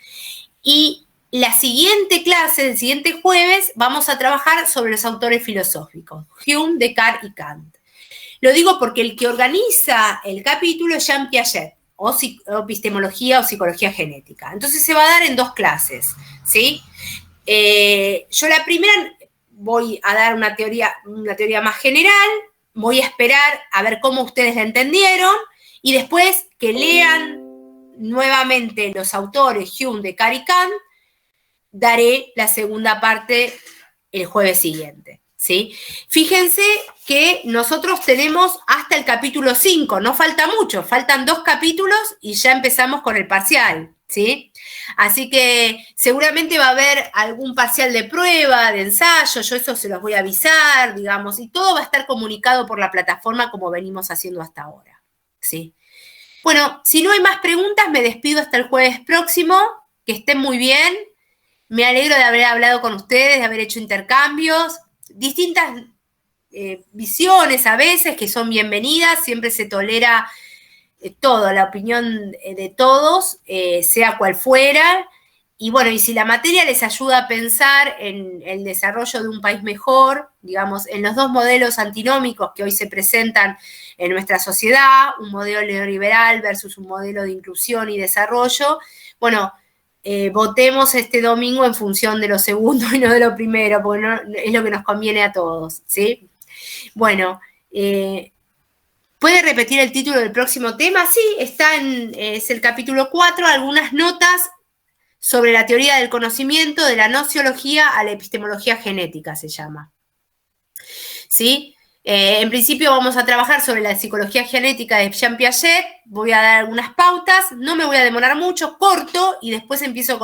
y la siguiente clase, el siguiente jueves, vamos a trabajar sobre los autores filosóficos, Hume, Descartes y Kant. Lo digo porque el que organiza el capítulo es Jean Piaget, o epistemología o psicología genética. Entonces se va a dar en 2 clases, ¿sí? Yo la primera voy a dar una teoría más general, voy a esperar a ver cómo ustedes la entendieron, y después que lean nuevamente los autores Hume, Descartes y Kant, daré la segunda parte el jueves siguiente, ¿sí? Fíjense que nosotros tenemos hasta el capítulo 5, no falta mucho, faltan 2 capítulos y ya empezamos con el parcial, ¿sí? Así que seguramente va a haber algún parcial de prueba, de ensayo, yo eso se los voy a avisar, digamos, y todo va a estar comunicado por la plataforma como venimos haciendo hasta ahora, ¿sí? Bueno, si no hay más preguntas, me despido hasta el jueves próximo, que estén muy bien. Me alegro de haber hablado con ustedes, de haber hecho intercambios, distintas visiones a veces que son bienvenidas, siempre se tolera todo, la opinión de todos, sea cual fuera, y bueno, y si la materia les ayuda a pensar en el desarrollo de un país mejor, digamos, en los 2 modelos antinómicos que hoy se presentan en nuestra sociedad, un modelo neoliberal versus un modelo de inclusión y desarrollo, bueno, votemos este domingo en función de lo segundo y no de lo primero, porque no, es lo que nos conviene a todos, ¿sí? Bueno, ¿puede repetir el título del próximo tema? Sí, es el capítulo 4, algunas notas sobre la teoría del conocimiento, de la nociología a la epistemología genética, se llama. ¿Sí? En principio vamos a trabajar sobre la psicología genética de Jean Piaget, voy a dar algunas pautas, no me voy a demorar mucho, corto, y después empiezo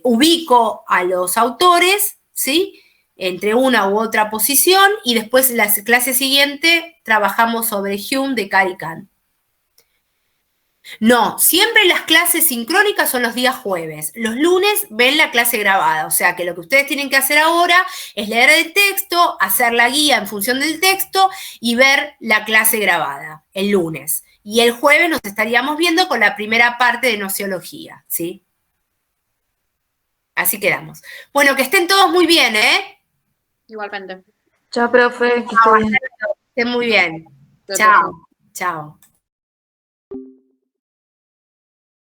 ubico a los autores, ¿sí? Entre una u otra posición, y después en la clase siguiente trabajamos sobre Hume, Descartes y Kant. No, siempre las clases sincrónicas son los días jueves. Los lunes ven la clase grabada, o sea que lo que ustedes tienen que hacer ahora es leer el texto, hacer la guía en función del texto y ver la clase grabada el lunes. Y el jueves nos estaríamos viendo con la primera parte de nociología, ¿sí? Así quedamos. Bueno, que estén todos muy bien, ¿eh? Igualmente. Chao, profe, que esté bien. Estén muy bien. Chao, Chao. Chao.